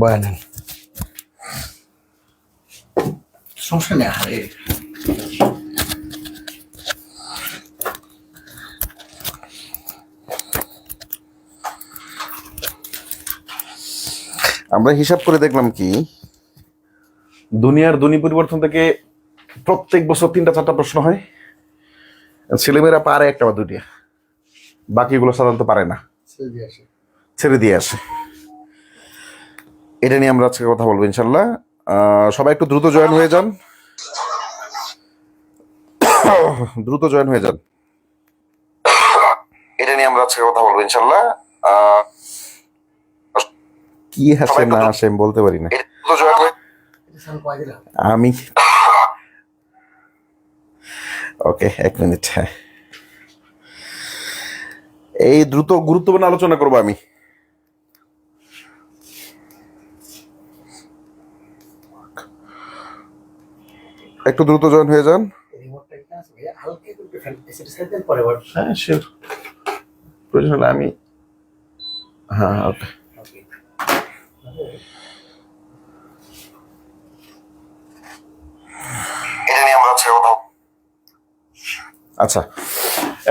বয়ানেন সমস্যা নেই। আরে আমরা হিসাব করে দেখলাম কি দুনিয়ার ধ্বনি পরিবর্তন থেকে প্রত্যেক বছর 3-4টা প্রশ্ন হয়। ছেলেমেয়েরা পারে একটা বা দুইটা, বাকিগুলো সাধারণত পারে না, ছেড়ে দিয়ে আসে। এটা নিয়ে আমরা আজকে কথা বলবো ইনশাল্লাহ। সবাই একটু দ্রুত জয়েন হয়ে যান, দ্রুত জয়েন হয়ে যান। এটা নিয়ে আমরা আজকে কথা বলবো ইনশাল্লাহ। কি আসে না আসে আমি বলতে পারি না। আমি ওকে, 1 মিনিট। হ্যাঁ, এই দ্রুত গুরুত্বপূর্ণ আলোচনা করবো আমি। একটু দ্রুত জয়েন হয়ে যান। হ্যাঁ শিওর, প্রয়োজন হলে আমি। হ্যাঁ ওকে। আচ্ছা,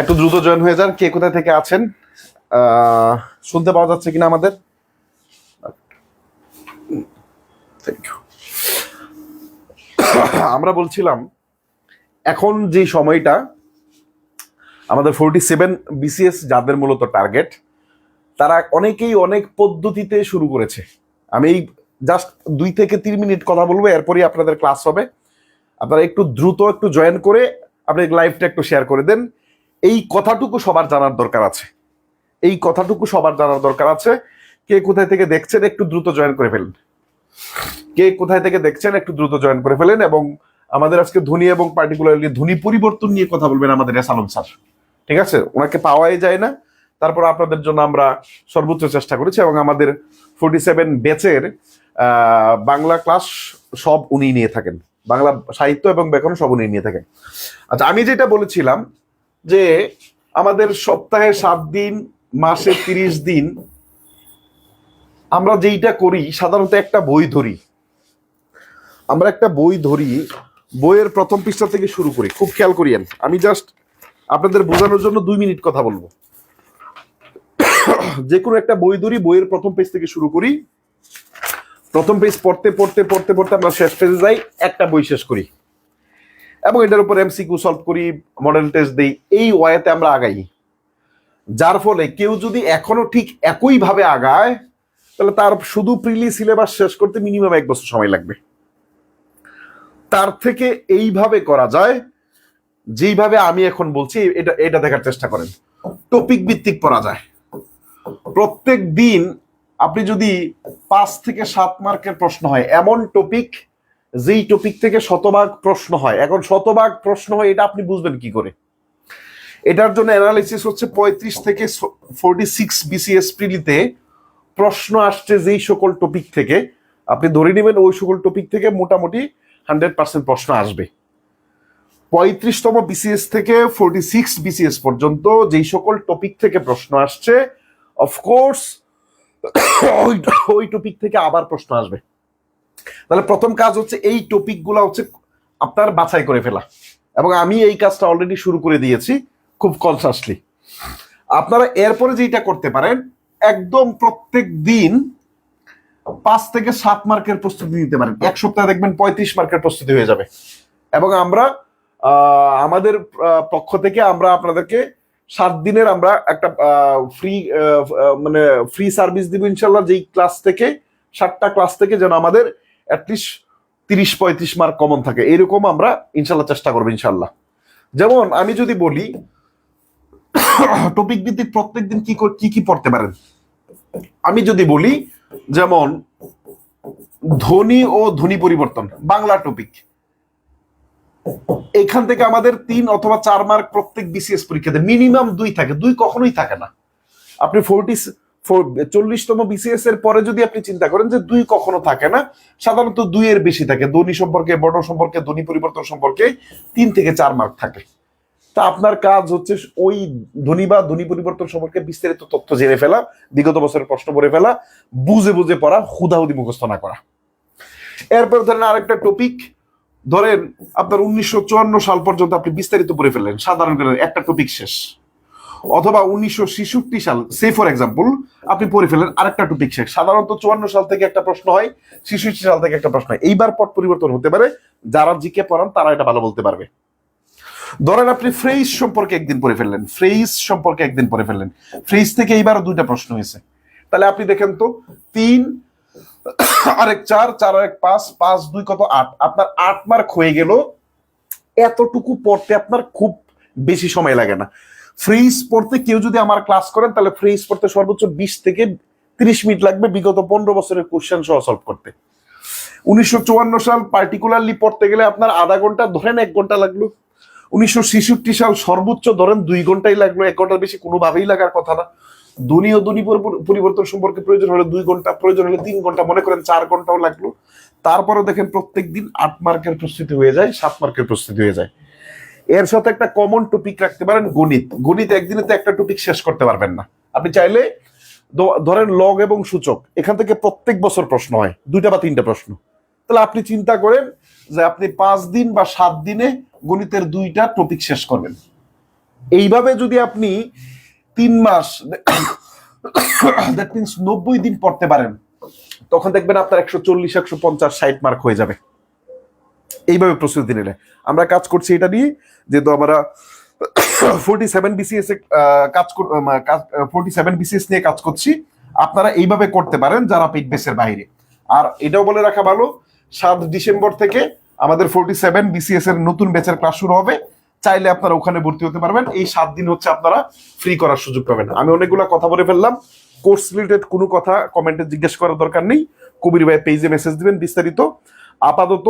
একটু দ্রুত জয়েন হয়ে যান। কে কোথায় থেকে আছেন, শুনতে পাওয়া যাচ্ছে কিনা আমাদের? Thank you. আমরা বলছিলাম এখন যে সময়টা আমাদের 47 BCS যাদের মূলত টার্গেট, তারা অনেকেই অনেক পদ্ধতিতে শুরু করেছে। আমি এই জাস্ট 2 থেকে 3 মিনিট কথা বলবো, এরপরই আপনাদের ক্লাস হবে। আপনারা একটু দ্রুত একটু জয়েন করে আপনি লাইভটা একটু শেয়ার করে দেন। এই কথাটুকু সবার জানার দরকার আছে, এই কথাটুকু সবার জানার দরকার আছে। কে কোথায় থেকে দেখছেন একটু দ্রুত জয়েন করে ফেলেন। কে কোথায় থেকে দেখছেন একটু দ্রুত জয়েন করে ফেলেন। এবং আমাদের আজকে ধ্বনি এবং পার্টিকুলারলি ধ্বনি পরিবর্তন নিয়ে কথা বলবেন আমাদের আলম স্যার। ঠিক আছে, ওনাকে পাওয়াই যায় না, তারপর আপনাদের জন্য আমরা সর্বোচ্চ চেষ্টা করেছি। এবং আমাদের 47 ব্যাচের বাংলা ক্লাস সব উনি নিয়ে থাকেন, বাংলা সাহিত্য এবং ব্যাকরণ সব উনি নিয়ে থাকেন। আচ্ছা, আমি যেটা বলেছিলাম যে আমাদের সপ্তাহে 7 দিন, মাসে 30 দিন আমরা যেইটা করি, সাধারণত একটা বই ধরি। আমরা একটা বই ধরি, বইয়ের প্রথম পৃষ্ঠা থেকে শুরু করি। খুব খেয়াল করিয়েন, আমি জাস্ট আপনাদের বোঝানোর জন্য 2 মিনিট কথা বলবো। যে কোনো একটা বই ধরি, বইয়ের প্রথম পেজ থেকে শুরু করি। প্রথম পেজ পড়তে পড়তে পড়তে পড়তে আমরা শেষ পেজে যাই, একটা বই শেষ করি এবং এটার উপর MCQ সলভ করি, মডেল টেস্ট দিই। এই ওয়াইতে আমরা আগাই, যার ফলে কেউ যদি এখনো ঠিক একইভাবে আগায় তাহলে তার শুধু প্রিলি সিলেবাস শেষ করতে মিনিমাম 1 বছর সময় লাগবে। তার থেকে এইভাবে করা যায় যেইভাবে আমি এখন বলছি, এটা দেখার চেষ্টা করেন। টপিক ভিত্তিক পড়া যায়। প্রত্যেক দিন আপনি যদি 5 থেকে 7 মার্কের প্রশ্ন হয়, এমন টপিক যেই টপিক থেকে শতভাগ প্রশ্ন হয়। এখন শতভাগ প্রশ্ন হয় এটা আপনি বুঝবেন কি করে? এটার জন্য অ্যানালিসিস হচ্ছে 35 থেকে 46 BCS প্রিলিতে প্রশ্ন আসছে যেই সকল টপিক থেকে, আপনি ধরে নেবেন ওই সকল টপিক থেকে মোটামুটি 100% প্রশ্ন আসবে। 35তম BCS থেকে 46 BCS পর্যন্ত যেই সকল টপিক থেকে প্রশ্ন আসছে, অফকোর্স ওই টপিক থেকে আবার প্রশ্ন আসবে। তাহলে প্রথম কাজ হচ্ছে এই টপিকগুলো হচ্ছে আপনার বাছাই করে ফেলা, এবং আমি এই কাজটা অলরেডি শুরু করে দিয়েছি খুব কনসাসলি। আপনারা এরপরে যেটা করতে পারেন, একদম প্রত্যেক দিন 5 থেকে 7 মার্কের প্রস্তুতি নিতে পারেন। 1 সপ্তাহে দেখবেন 35 মার্কের প্রস্তুতি হয়ে যাবে। এবং আমরা আমাদের পক্ষ থেকে আমরা আপনাদেরকে 7 দিনের আমরা একটা ফ্রি সার্ভিস দিব ইনশাল্লাহ। যেই ক্লাস থেকে 7টা ক্লাস থেকে যেন আমাদের অ্যাটলিস্ট 30-35 মার্ক কমন থাকে, এরকম আমরা ইনশাল্লাহ চেষ্টা করবো ইনশাল্লাহ। যেমন আমি যদি বলি টপিক ভিত্তিক প্রত্যেকদিন কি কি পড়তে পারেন, আমি যদি বলি যেমন ধ্বনি ও ধ্বনি পরিবর্তন বাংলা টপিক, এখান থেকে আমাদের 3 অথবা 4 মার্ক প্রত্যেক BCS পরীক্ষাতে মিনিমাম 2 থাকে, 2 কখনোই থাকে না। আপনি 40তম BCS এর পরে যদি আপনি চিন্তা করেন যে 2 কখনো থাকে না, সাধারণত 2 এর বেশি থাকে। ধ্বনি সম্পর্কে, বর্ণ সম্পর্কে, ধ্বনি পরিবর্তন সম্পর্কে 3 থেকে 4 মার্ক থাকে। তা আপনার কাজ হচ্ছে ওই ধ্বনি বা ধ্বনি পরিবর্তন সম্পর্কে বিস্তারিত তথ্য জেনে ফেলা, বিগত বছরের প্রশ্ন পড়ে ফেলা, বুঝে বুঝে পড়া, হুদাহুদি মুখস্থ না করা। এরপর ধরেন আরেকটা টপিক, ধরেন আপনার 1954 সাল পর্যন্ত আপনি বিস্তারিত পড়ে ফেললেন, সাধারণ জ্ঞানের একটা টপিক শেষ। অথবা 1966 সাল, সে ফর এক্সাম্পল, আপনি পড়ে ফেলেন, আরেকটা টপিক শেষ। সাধারণত 54 সাল থেকে একটা প্রশ্ন হয়, 66 সাল থেকে একটা প্রশ্ন হয়। এইবার পট পরিবর্তন হতে পারে, যারা জিকে পড়ান তারা এটা ভালো বলতে পারবে। ধরেন আপনি ফ্রেজ সম্পর্কে একদিন পড়ে ফেললেন, ফ্রেজ থেকে এইবারও 2টা প্রশ্ন হয়েছে। তাহলে আপনি দেখেন তো, 3 আর 1 4, 4 আর 1 5, 5 2 কত 8, আপনার 8 মার্ক হয়ে গেল। এতটুকু পড়তে আপনার খুব বেশি সময় লাগে না। ফ্রেজ পড়তে কেউ যদি আমার ক্লাস করেন, তাহলে ফ্রেজ পড়তে সর্বোচ্চ 20 থেকে 30 মিনিট লাগবে বিগত 15 বছরের কোশ্চেন সহ সলভ করতে। 1954 সাল পার্টিকুলারলি পড়তে গেলে আপনার আধা ঘন্টা, ধরেন 1 ঘন্টা লাগলো। 1966 সাল সর্বোচ্চ ধরেন 2 ঘন্টাই লাগলো, 1 ঘন্টার বেশি কোনোভাবেই লাগার কথা না। ধ্বনি ও ধ্বনি পরিবর্তন সম্পর্কে প্রয়োজন হলে 2 ঘন্টা, প্রয়োজন হলে 3 ঘন্টা, মনে করেন 4 ঘন্টাও লাগলো। তারপরে দেখেন প্রত্যেক দিন 8 মার্কের প্রস্তুতি হয়ে যায়, 7 মার্কের প্রস্তুতি হয়ে যায়। এর সাথে একটা কমন টপিক রাখতে পারেন গণিত একদিনে তো একটা টপিক শেষ করতে পারবেন না। আপনি চাইলে ধরেন লগ এবং সূচক, এখান থেকে প্রত্যেক বছর প্রশ্ন হয়, 2টা বা 3টা প্রশ্ন। তাহলে আপনি চিন্তা করেন যে আপনি 5 দিন বা 7 দিনে গণিতের 2টা টপিক শেষ করবেন। এইভাবে যদি আপনি 3 মাস, দ্যাট মিনস 90 দিন পড়তে পারেন, তখন দেখবেন আপনার 140, 150, 60 মার্ক হয়ে যাবে। এইভাবে প্রস্তুতি নিলে আমরা কাজ করছি এটা নিয়ে, যেহেতু আমরা 47 BCS 47 BCS নিয়ে কাজ করছি। আপনারা এইভাবে করতে পারেন যারা পেইড বেসের বাইরে। আর এটাও বলে রাখা ভালো, 7 ডিসেম্বর থেকে আমাদের 47 BCS এর নতুন ব্যাচের ক্লাস শুরু হবে। চাইলে আপনারা ওখানে ভর্তি হতে পারবেন। এই 7 দিন হচ্ছে আপনারা ফ্রি করার সুযোগ পাবেন। আমি অনেকগুলো কথা বলে ফেললাম। কোর্স রিলেটেড কোনো কথা কমেন্টে জিজ্ঞেস করার দরকার নেই, কবির ভাই পেজে মেসেজ দিবেন বিস্তারিত। আপাতত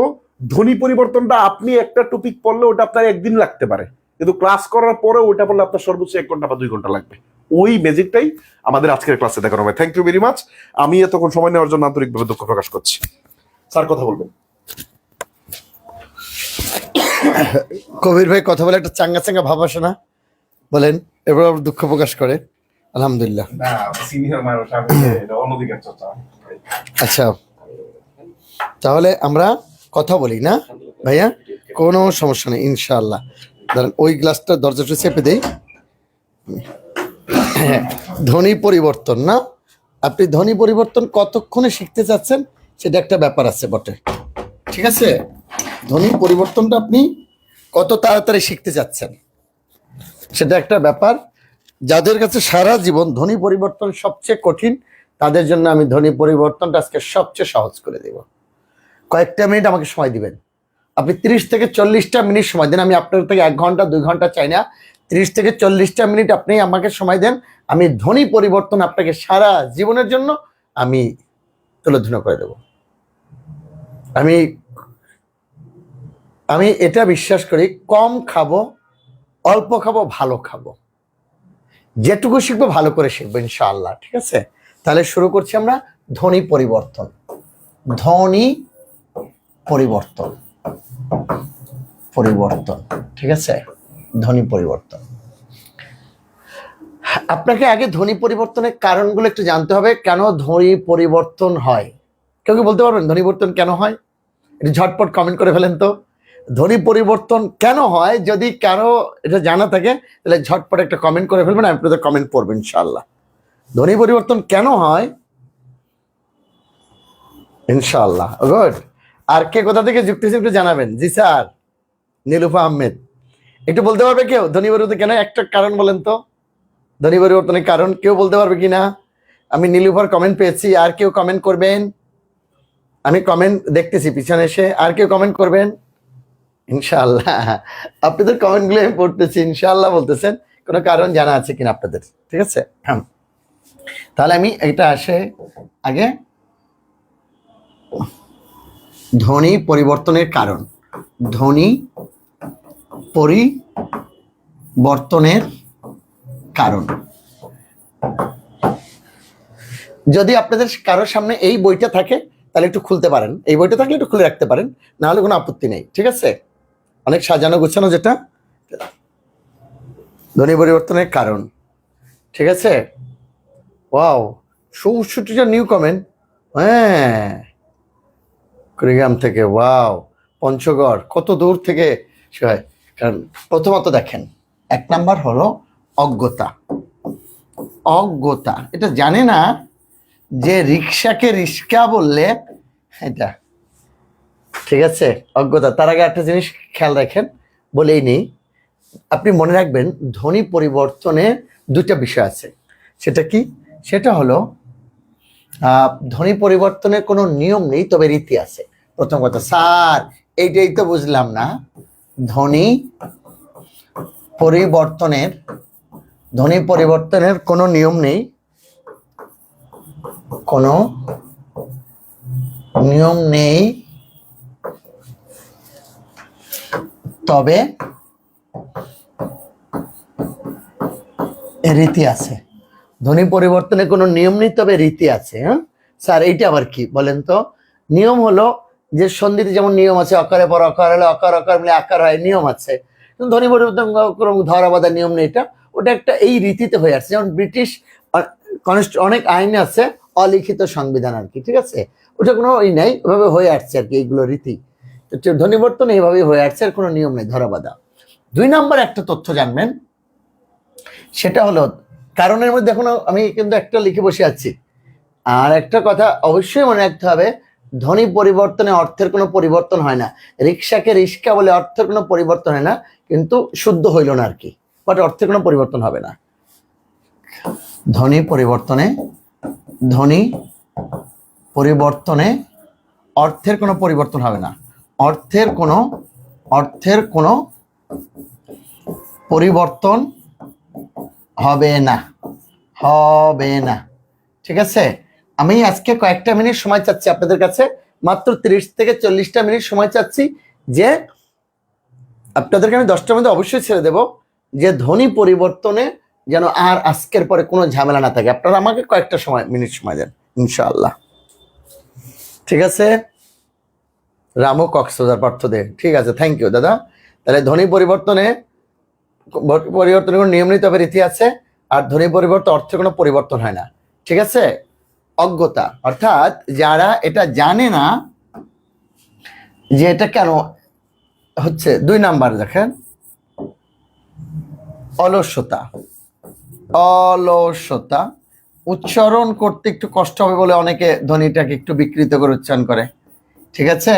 ধ্বনি পরিবর্তনটা আপনি একটা টপিক পড়লে ওটা আপনার একদিন লাগতে পারে, কিন্তু ক্লাস করার পরে ওটা পড়লে আপনার সর্বোচ্চ 1 ঘন্টা বা 2 ঘন্টা লাগবে। ওই ম্যাজিকটাই আমাদের আজকের ক্লাসে দেখানো হবে। Thank you very much. আমি এতক্ষণ সময় নেওয়ার জন্য আন্তরিকভাবে দুঃখ প্রকাশ করছি। স্যার কথা বলবেন। কবির ভাই কথা বলে একটা চাঙ্গা চাঙ্গা ভাব আসে না, বলেন। এবার আবার দুঃখ প্রকাশ করে। আলহামদুলিল্লাহ। আচ্ছা, তাহলে আমরা কথা বলি না ভাইয়া, কোনো সমস্যা নেই ইনশাআল্লাহ। ধরেন ওই গ্লাসটা দরজাটা চেপে দেই। হ্যাঁ, ধ্বনি পরিবর্তন না, আপনি ধ্বনি পরিবর্তন কতক্ষণে শিখতে চাচ্ছেন সেটা একটা ব্যাপার আছে বটে, ঠিক আছে? ধ্বনি পরিবর্তনটা আপনি কত তাড়াতাড়ি শিখতে চাচ্ছেন সেটা একটা ব্যাপার। যাদের কাছে সারা জীবন ধ্বনি পরিবর্তন সবচেয়ে কঠিন, তাদের জন্য আমি ধ্বনি পরিবর্তনটা আজকে সবচেয়ে সহজ করে দেব। কয়েকটা মিনিট আমাকে সময় দিবেন। আপনি 30 থেকে 40টা মিনিট সময় দেন। আমি আপনার থেকে 1 ঘন্টা 2 ঘন্টা চাই না, 30 থেকে 40টা মিনিট আপনি আমাকে সময় দেন। আমি ধ্বনি পরিবর্তন আপনাকে সারা জীবনের জন্য আমি তুলোধনা করে দেব। আমি এটা বিশ্বাস করি, কম খাবো, অল্প খাবো, ভালো খাবো, যেটুকু শিখবো ভালো করে শিখবো ইনশাআল্লাহ, ঠিক আছে? তাহলে শুরু করছি আমরা ধ্বনি পরিবর্তন। ধ্বনি পরিবর্তন, ঠিক আছে? ধ্বনি পরিবর্তন। আপনাকে আগে ধ্বনি পরিবর্তনের কারণগুলো একটু জানতে হবে। কেন ধ্বনি পরিবর্তন হয়? কেউ কি বলতে পারবেন ধ্বনি পরিবর্তন কেন হয়? একটু ঝটপট কমেন্ট করে ফেলেন তো। ধ্বনি পরিবর্তন কেন হয়? যদি কারো এটা জানা থাকে তাহলে ঝটপট একটা কমেন্ট করে ফেলবেন, আমি আপনাদের কমেন্ট পড়বো ইনশাআল্লাহ। ধ্বনি পরিবর্তন কেন হয় ইনশাআল্লাহ। গুড। আর কে কোথা থেকে যুক্ত হয়েছে একটু জানাবেন। জি স্যার, নীলুফা আহমেদ, একটু বলতে পারবে কেউ ধ্বনি পরিবর্তন কেন? একটা কারণ বলেন তো, ধ্বনি পরিবর্তনের কারণ কেউ বলতে পারবে কিনা? আমি নীলুফার কমেন্ট পেয়েছি, আর কেউ কমেন্ট করবেন? আমি কমেন্ট দেখতেছি পিছনে এসে, আর কেউ কমেন্ট করবেন ইনশাআল্লাহ। আপনাদের কমেন্টগুলো আমি পড়তেছি, ইনশাআল্লাহ বলতেছেন। কোনো কারণ জানা আছে কিনা আপনাদের? ঠিক আছে, তাহলে আমি এটা আসে আগে ধ্বনি পরিবর্তনের কারণ। ধ্বনি পরিবর্তনের কারণ, যদি আপনাদের কারোর সামনে এই বইটা থাকে তাহলে একটু খুলতে পারেন, এই বইটা থাকলে একটু খুলে রাখতে পারেন, না হলে কোনো আপত্তি নেই, ঠিক আছে? অনেক সাজানো গোছানো যেটা। ধ্বনি পরিবর্তনের কারণ। ঠিক আছে, ওয়াও, 64টা নিউ কমেন্ট। হ্যাঁ, কুড়িগ্রাম থেকে, ওয়াও, পঞ্চগড়, কত দূর থেকে সে হয়। কারণ প্রথমত দেখেন, 1 নাম্বার হলো অজ্ঞতা। অজ্ঞতা, এটা জানে না যে রিক্সাকে রিক্সা বললে এটা, ঠিক আছে, অজ্ঞতা। তার আগে একটা জিনিস খেয়াল রাখেন, বলেই নেই, আপনি মনে রাখবেন ধ্বনি পরিবর্তনে 2টা বিষয় আছে। সেটা কি? সেটা হলো ধ্বনি পরিবর্তনের কোনো নিয়ম নেই, তবে রীতি আছে। প্রথম কথা, স্যার এইটাই তো বুঝলাম না। ধ্বনি পরিবর্তনের কোনো নিয়ম নেই, কোনো নিয়ম নেই, তবে রীতি আছে। ধ্বনি পরিবর্তনে কোনো নিয়ম নেই, তবে রীতি আছে। হ্যাঁ স্যার, এইটা আবার কি বলেন তো? নিয়ম হলো যে সন্ধিতে যেমন নিয়ম আছে, অকারে পর অকার হলে অকার অকার মিলে আকার হয়, নিয়ম আছে। কিন্তু ধ্বনি পরিবর্তন কোনো ধরা বাঁধা নিয়ম নেই। এটা ওটা একটা এই রীতিতে হয়ে আসছে। যেমন ব্রিটিশ অনেক আইন আছে, অলিখিত সংবিধান আর কি, ঠিক আছে, ওটা কোনো ই নেই, ওইভাবে হয়ে আসছে আর কি, এইগুলো রীতি। তো ধ্বনি পরিবর্তন এইভাবেই হয়ে আসছে, আর কোনো নিয়ম নেই ধরা বাঁধা। 2 নাম্বার একটা তথ্য জানবেন, সেটা হলো কারণের মধ্যে এখনো আমি কিন্তু একটা লিখে বসে আছি। আর একটা কথা অবশ্যই মনে রাখতে হবে, ধ্বনি পরিবর্তনে অর্থের কোনো পরিবর্তন হয় না। রিক্সাকে রিক্সা বলে অর্থের কোনো পরিবর্তন হয় না, কিন্তু শুদ্ধ হইল না আর কি, বাট অর্থের কোনো পরিবর্তন হবে না। ধ্বনি পরিবর্তনে অর্থের কোনো পরিবর্তন হবে না। অর্থের কোনো পরিবর্তন হবে না। ঠিক আছে, আমি আজকে কয়েকটা মিনিট সময় চাচ্ছি আপনাদের কাছে, মাত্র 30 থেকে 40টা মিনিট সময় চাচ্ছি, যে আপনাদেরকে আমি 10টার মধ্যে অবশ্যই ছেড়ে দেব, যে ধ্বনি পরিবর্তনে যেন আর আজকের পরে কোনো ঝামেলা না থাকে। আপনারা আমাকে কয়েকটা মিনিট সময় দেন ইনশাআল্লাহ। ঠিক আছে, রামু কক্সবাজার পার্থ দে, ঠিক আছে, থ্যাংক ইউ দাদা। তাহলে ধ্বনি পরিবর্তনে কোনো নিয়ম নেই, তবে রীতি আছে। আর ধ্বনি পরিবর্তন অর্থে কোনো পরিবর্তন হয় না। ঠিক আছে, অজ্ঞতা অর্থাৎ যারা এটা জানে না যে এটা কেন হচ্ছে। 2 নাম্বার দেখেন, অলসতা। উচ্চারণ করতে একটু কষ্ট হবে বলে অনেকে ধ্বনিটাকে একটু বিকৃত করে উচ্চারণ করে। ঠিক আছে,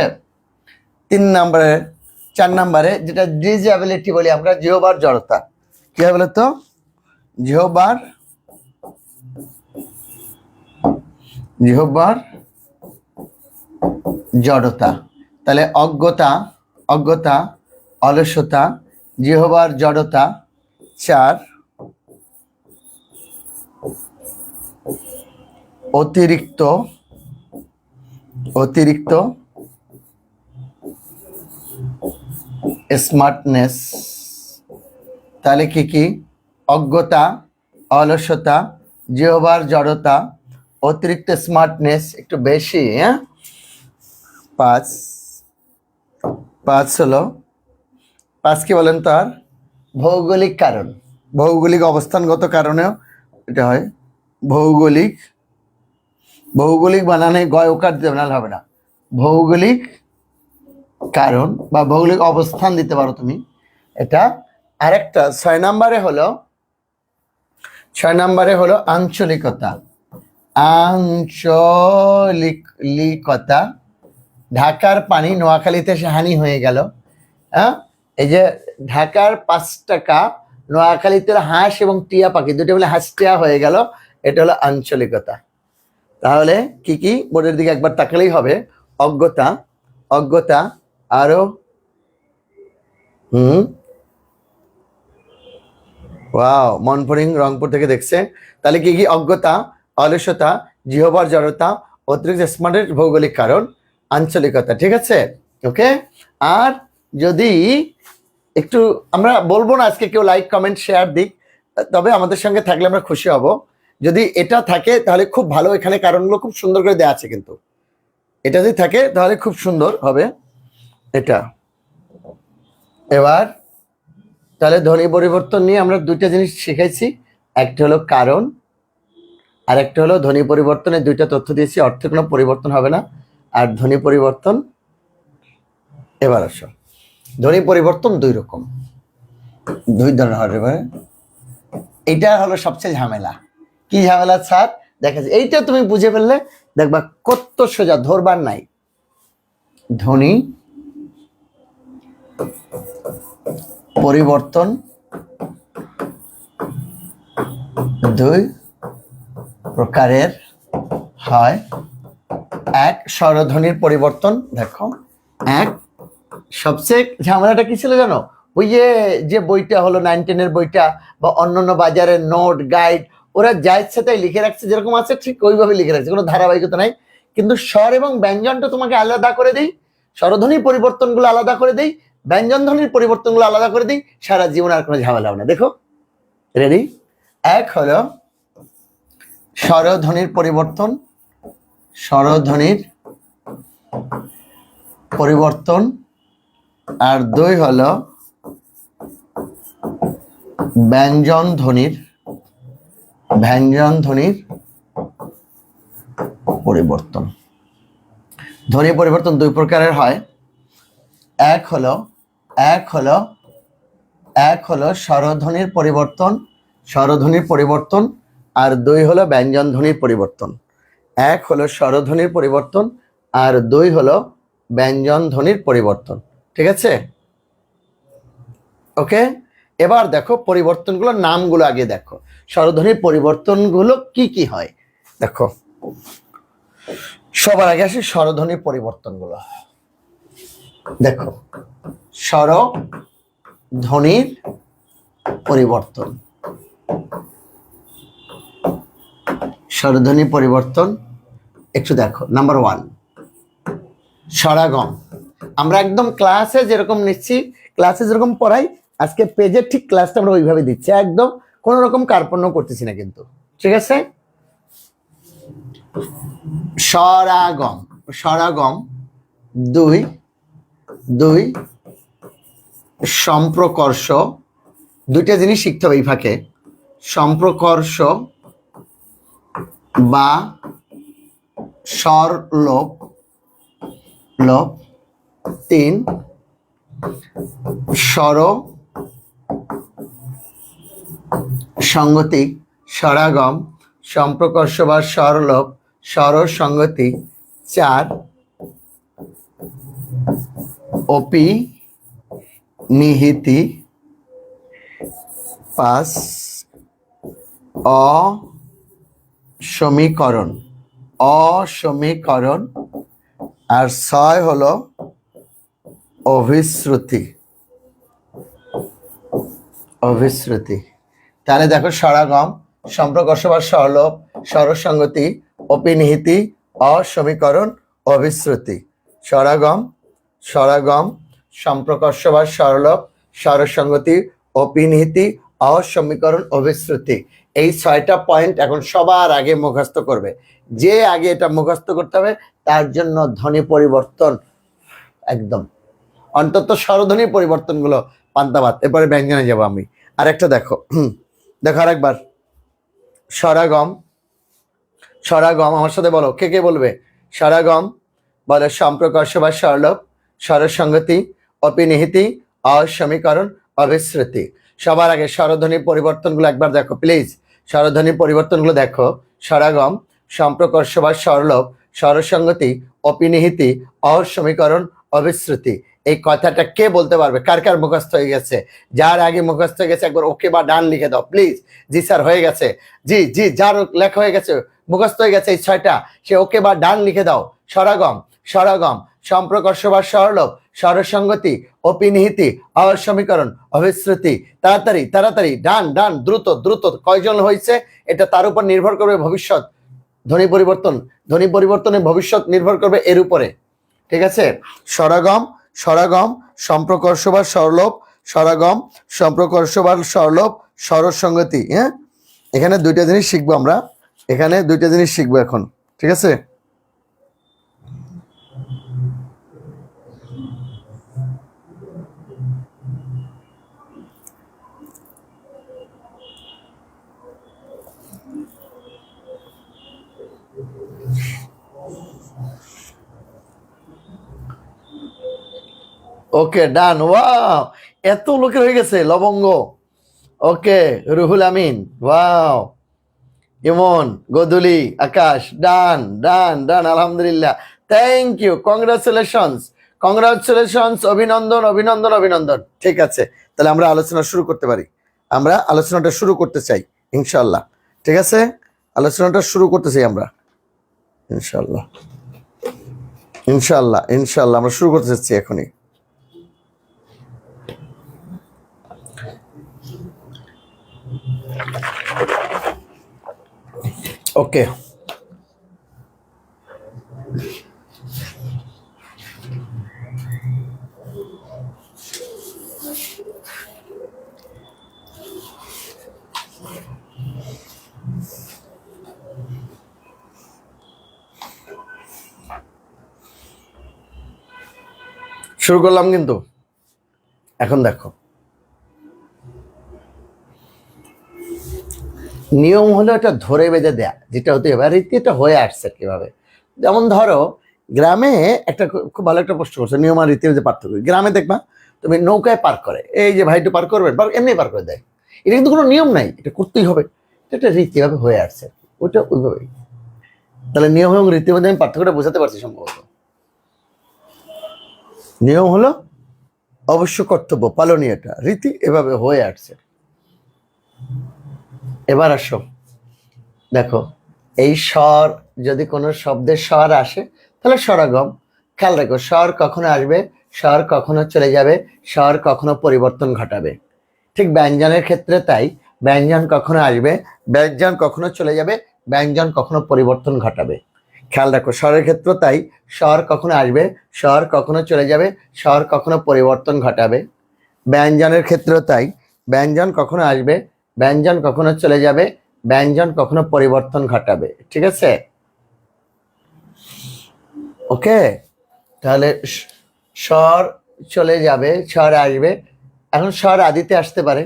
4 নাম্বারে যেটা ডিসএবিলিটি বলি আমরা, জিহ্বার জড়তা। কি হয় বলে তো? জিহ্বার জড়তা। তাহলে অজ্ঞতা, অলসতা, জিহ্বার জড়তা। 4, অতিরিক্ত স্মার্টনেস। তাহলে কি? অজ্ঞতা, অলসতা, জিহ্বার জড়তা, অতিরিক্ত স্মার্টনেস, একটু বেশি। হ্যাঁ, 5 হলো, 5 কি বলেন তার? ভৌগোলিক কারণ, ভৌগোলিক অবস্থানগত কারণেও এটা হয়। ভৌগোলিক বানানে গয় ওকার দিতে হবে না। ভৌগোলিক কারণ বা ভৌগোলিক অবস্থান দিতে পারো তুমি এটা। আরেকটা 6 নাম্বারে হলো আঞ্চলিকতা। ঢাকার পানি নোয়াখালীতে সে হানি হয়ে গেল। হ্যাঁ, এই যে ঢাকার 5 টাকা নোয়াখালীতে হাঁস এবং টিয়া পাখি দুটো বলে হাঁস টিয়া হয়ে গেল, এটা হলো আঞ্চলিকতা। তাহলে কি বোর্ডের দিকে একবার তাকালেই হবে। অজ্ঞতা আরো ওয়াও, মনপুরিং রংপুর থেকে দেখছে। তাহলে কি অজ্ঞতা, অলসতা, জিহ্বার জড়তা, অতিরিক্ত স্মার্টের ভৌগোলিক কারণ, আঞ্চলিকতা। ঠিক আছে, ওকে। আর যদি একটু আমরা বলবো না আজকে কেউ লাইক কমেন্ট শেয়ার দিক, তবে আমাদের সঙ্গে থাকলে আমরা খুশি হব। যদি এটা থাকে তাহলে খুব ভালো, এখানে কারণগুলো খুব সুন্দর করে দেওয়া আছে, কিন্তু এটা যদি থাকে তাহলে খুব সুন্দর হবে এটা। তাহলে ধ্বনি পরিবর্তন নিয়ে আমরা দুইটা জিনিস শিখাইছি, একটা হলো কারণ আর একটা হলো ধ্বনি পরিবর্তনের দুইটা তথ্য দিয়েছি, অর্থে কোনো পরিবর্তন হবে না। আর ধ্বনি পরিবর্তন, এবার আসো, ধ্বনি পরিবর্তন দুই রকম, দুই ধরনের হবে। এইটা হলো সবচেয়ে ঝামেলা। কি ঝামেলা স্যার? দেখা যায় এইটা তুমি বুঝে ফেললে দেখবা কত সোজা, ধরবার নাই। ধ্বনি পরিবর্তন দুই প্রকারের হয়। এক, স্বরধ্বনির পরিবর্তন। দেখো, এক, সবচেয়ে ঝামেলাটা কি ছিল জানো? ওই যে বইটা হলো 9-10 বইটা বা অন্যান্য বাজারের নোট গাইড, ওরা যা ইচ্ছে তাই লিখে রাখছে, যেরকম আছে ঠিক ওইভাবে লিখে রাখছে, কোনো ধারাবাহিকতা নাই। কিন্তু স্বর এবং ব্যঞ্জনটা তোমাকে আলাদা করে দেই, স্বরধ্বনির পরিবর্তনগুলো আলাদা করে দেই, ব্যঞ্জন ধ্বনির পরিবর্তনগুলো আলাদা করে দিই, সারা জীবন আর কোনো ঝামেলা হবে না। দেখো, রেডি? এক হলো স্বরধ্বনির পরিবর্তন, স্বরধ্বনির পরিবর্তন। আর দুই হলো ব্যঞ্জন ধ্বনির পরিবর্তন। ধ্বনি পরিবর্তন দুই প্রকারের হয়। এক হলো স্বরধ্বনির পরিবর্তন, আর দুই হলো ব্যঞ্জন ধ্বনির পরিবর্তন। এক হলো স্বরধ্বনির পরিবর্তন আর দুই হলো ব্যঞ্জন ধ্বনির পরিবর্তন। ঠিক আছে? ওকে, এবার দেখো পরিবর্তনগুলোর নামগুলো আগে দেখো। স্বরধ্বনির পরিবর্তনগুলো কি কি হয় দেখো। সবার আগে আসি স্বরধ্বনির পরিবর্তনগুলো। দেখো, স্বরধ্বনির পরিবর্তন, স্বরধ্বনি পরিবর্তন একটু দেখো। নাম্বার 1, স্বরাগম। আমরা একদম ক্লাসে যেরকম নিচ্ছি, ক্লাসে যেরকম পড়াই, আজকে পেজে ঠিক ক্লাসটা আমরা ওইভাবে দিচ্ছি, একদম কোনো রকম কার্পণ্য করতেছি না কিন্তু। ঠিক আছে? স্বরাগম দুই সম্প্রকর্ষ। দুইটা জিনিস শিখতে হবে এই ফাঁকে। সম্প্রকর্ষ বা স্বরলোপ। 3, স্বর সংগতি। স্বরাগম, সম্প্রকর্ষ বা স্বরলোপ, স্বর সংগতি। 4, অপিনিহিতি। 5, অসমীকরণ। আর 6 হলো অভিশ্রুতি। তাহলে দেখো, স্বরাগম, সম্প্রকর্ষ বা স্বরলোপ, স্বরসংগতি, অপিনিহিতি, অসমীকরণ, অভিশ্রুতি। স্বরাগম, সম্প্রকর্ষ বা স্বরলোপ, স্বরসংগতি, অপিনিহিতি, অসমীকরণ, অভিশ্রুতি। এই 6টা পয়েন্ট এখন সবার আগে মুখস্থ করবে। যে আগে এটা মুখস্থ করতে হবে তার জন্য ধ্বনি পরিবর্তন একদম, অন্তত স্বরধ্বনির পরিবর্তনগুলো পান্তাবাদ। এরপরে ব্যঞ্জনে যাবো আমি। আরেকটা দেখো, আরেকবার। স্বরাগম আমার সাথে বলো, কে বলবে? স্বরাগম বলে সম্প্রকর্ষ বা স্বরলোপ, স্বরসংগতি, অপিনিহিতি, অসমীকরণ, অভিশ্রুতি। সবার আগে স্বরধ্বনির পরিবর্তনগুলো একবার দেখো প্লিজ। স্বরধ্বনির পরিবর্তনগুলো দেখো। স্বরাগম, সম্প্রকর্ষ বা স্বরলোপ, স্বরসংগতি, অপিনিহিতি, অসমীকরণ, অভিশ্রুতি। এই কথাটা কে বলতে পারবে? কার কার মুখস্থ হয়ে গেছে? যার আগে মুখস্থ হয়ে গেছে একবার ওকে বা ডান লিখে দাও প্লিজ। জি স্যার, হয়ে গেছে। জি, যার লেখা হয়ে গেছে, মুখস্থ হয়ে গেছে এই 6টা, সে ওকে বা ডান লিখে দাও। স্বরাগম, সম্প্রকর্ষ বা স্বরলোপ, স্বরসংগতি, অপিনিহিতি, অসমীকরণ, অভিশ্রুতি। তাড়াতাড়ি ডান, দ্রুত। কয়জন হয়েছে এটা তার উপর নির্ভর করবে ভবিষ্যৎ ধ্বনি পরিবর্তনের ভবিষ্যৎ নির্ভর করবে এর উপরে। ঠিক আছে? স্বরাগম, সম্প্রকর্ষ বা স্বরলোপ, স্বরসংগতি। হ্যাঁ, এখানে দুইটা জিনিস শিখবো আমরা, এখন। ঠিক আছে? ওকে ডান, ওয়াও, এত লোকের হয়ে গেছে লবঙ্গ। ওকে, রুহুল আমিন, ওয়াও, ইমন, গদুলি, আকাশ, ডান ডান ডান, আলহামদুলিল্লাহ, থ্যাংক ইউ, কংগ্রাচুলেশনস, কংগ্রাচুলেশনস, অভিনন্দন অভিনন্দন অভিনন্দন। ঠিক আছে, তাহলে আমরা আলোচনা শুরু করতে পারি। আমরা আলোচনাটা শুরু করতে চাই ইনশাল্লাহ। ঠিক আছে, আলোচনাটা শুরু করতে চাই আমরা ইনশাল্লাহ, ইনশাল্লাহ ইনশাল্লাহ আমরা শুরু করতে চাচ্ছি এখনই। ওকে, শুরু করলাম কিন্তু। এখন দেখো, নিয়ম হলো এটা ধরে বেঁধে দেয়া, যেটা হতে হবে রীতি, এটা হয়ে আসছে কিভাবে। যেমন ধরো গ্রামে একটা খুব ভালো একটা প্রশ্ন করছে, নিয়ম আর রীতির মধ্যে পার্থক্য। গ্রামে দেখবা তুমি নৌকায় পার করে, এই যে ভাইটু পার করবেন, এমনি পার করে দেয়, এটা কিন্তু কোনো নিয়ম নাই, এটা করতেই হবে, এটা রীতিভাবে হয়ে আসছে, ওইটা ওইভাবেই। তাহলে নিয়ম এবং রীতির মধ্যে আমি পার্থক্যটা বোঝাতে পারছি সম্ভবত। নিয়ম হলো অবশ্য কর্তব্য পালনীয়টা, রীতি এভাবে হয়ে আসছে। এবার আসো দেখো, এই স্বর যদি কোনো শব্দের স্বর আসে তাহলে স্বরাগম। খেয়াল রাখো, স্বর কখনো আসবে, স্বর কখনো চলে যাবে, স্বর কখনো পরিবর্তন ঘটাবে। ঠিক ব্যঞ্জনের ক্ষেত্রে তাই, ব্যঞ্জন কখনো আসবে, ব্যঞ্জন কখনো চলে যাবে, ব্যঞ্জন কখনো পরিবর্তন ঘটাবে। খেয়াল রাখো, স্বরের ক্ষেত্র তাই, স্বর কখনো আসবে, স্বর কখনো চলে যাবে, স্বর কখনো পরিবর্তন ঘটাবে। ব্যঞ্জনের ক্ষেত্র তাই, ব্যঞ্জন কখনো আসবে, ব্যঞ্জন কখনো চলে যাবে, ব্যঞ্জন কখনো পরিবর্তন ঘটাবে। ঠিক আছে, ওকে। তাহলে স্বর চলে যাবে, স্বর আসবে। এখন স্বর আদিতে আসতে পারে,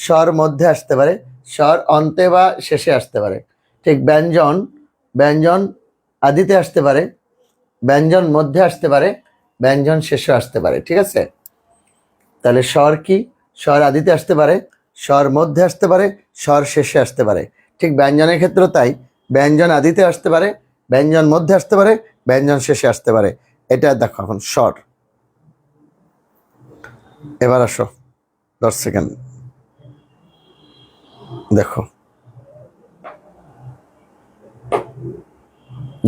স্বর মধ্যে আসতে পারে, স্বর অন্তে বা শেষে আসতে পারে। ঠিক ব্যঞ্জন, ব্যঞ্জন আদিতে আসতে পারে, ব্যঞ্জন মধ্যে আসতে পারে, ব্যঞ্জন শেষে আসতে পারে। ঠিক আছে, তাহলে স্বর কি? স্বর আদিতে আসতে পারে, স্বর মধ্যে আসতে পারে, স্বর শেষে আসতে পারে। ঠিক ব্যঞ্জনের ক্ষেত্রে তাই, ব্যঞ্জন আদিতে আসতে পারে, ব্যঞ্জন মধ্যে আসতে পারে, ব্যঞ্জন শেষে আসতে পারে। এটা দেখো এখন স্বর। এবার আসো 10 সেকেন্ড, দেখো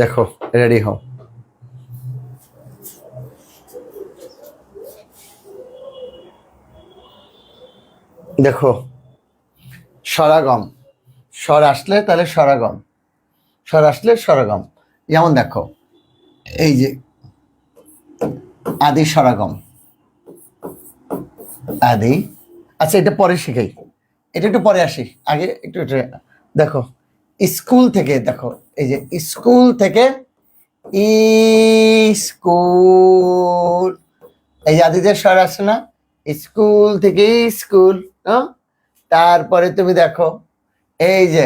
দেখো, রেডি হও। দেখো, স্বরাগম, স্বর আসলে তাহলে স্বরাগম, স্বর আসলে স্বরাগম। যেমন দেখো, এই যে আদি স্বরাগম, আদি। আচ্ছা, এটা পরে শিখাই, এটা একটু পরে আসি, আগে একটু দেখো। স্কুল থেকে, দেখো এই যে স্কুল থেকে স্কুল, এই যে আদিদের স্বর আসে না, স্কুল থেকে স্কুল। তারপরে তুমি দেখো, এই যে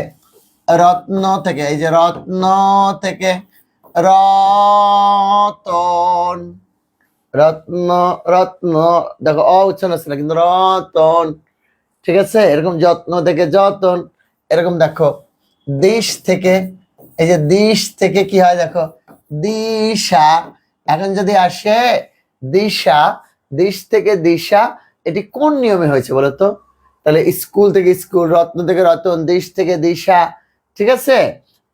রত্ন থেকে, এই যে রত্ন থেকে রতন, রত্ন রত্ন, দেখো অ উচ্চারণ আছে না কিন্তু রতন। ঠিক আছে, এরকম যত্ন থেকে যতন, এরকম দেখো। দিশ থেকে, এই যে দিশ থেকে কি হয় দেখো, দিশা। এখন যদি আসে দিশা, দিশ থেকে দিশা, এটি কোন নিয়মে হয়েছে বলো তো? তাহলে স্কুল থেকে স্কুল, রত্ন থেকে রতন, দিশ থেকে দিশা। ঠিক আছে,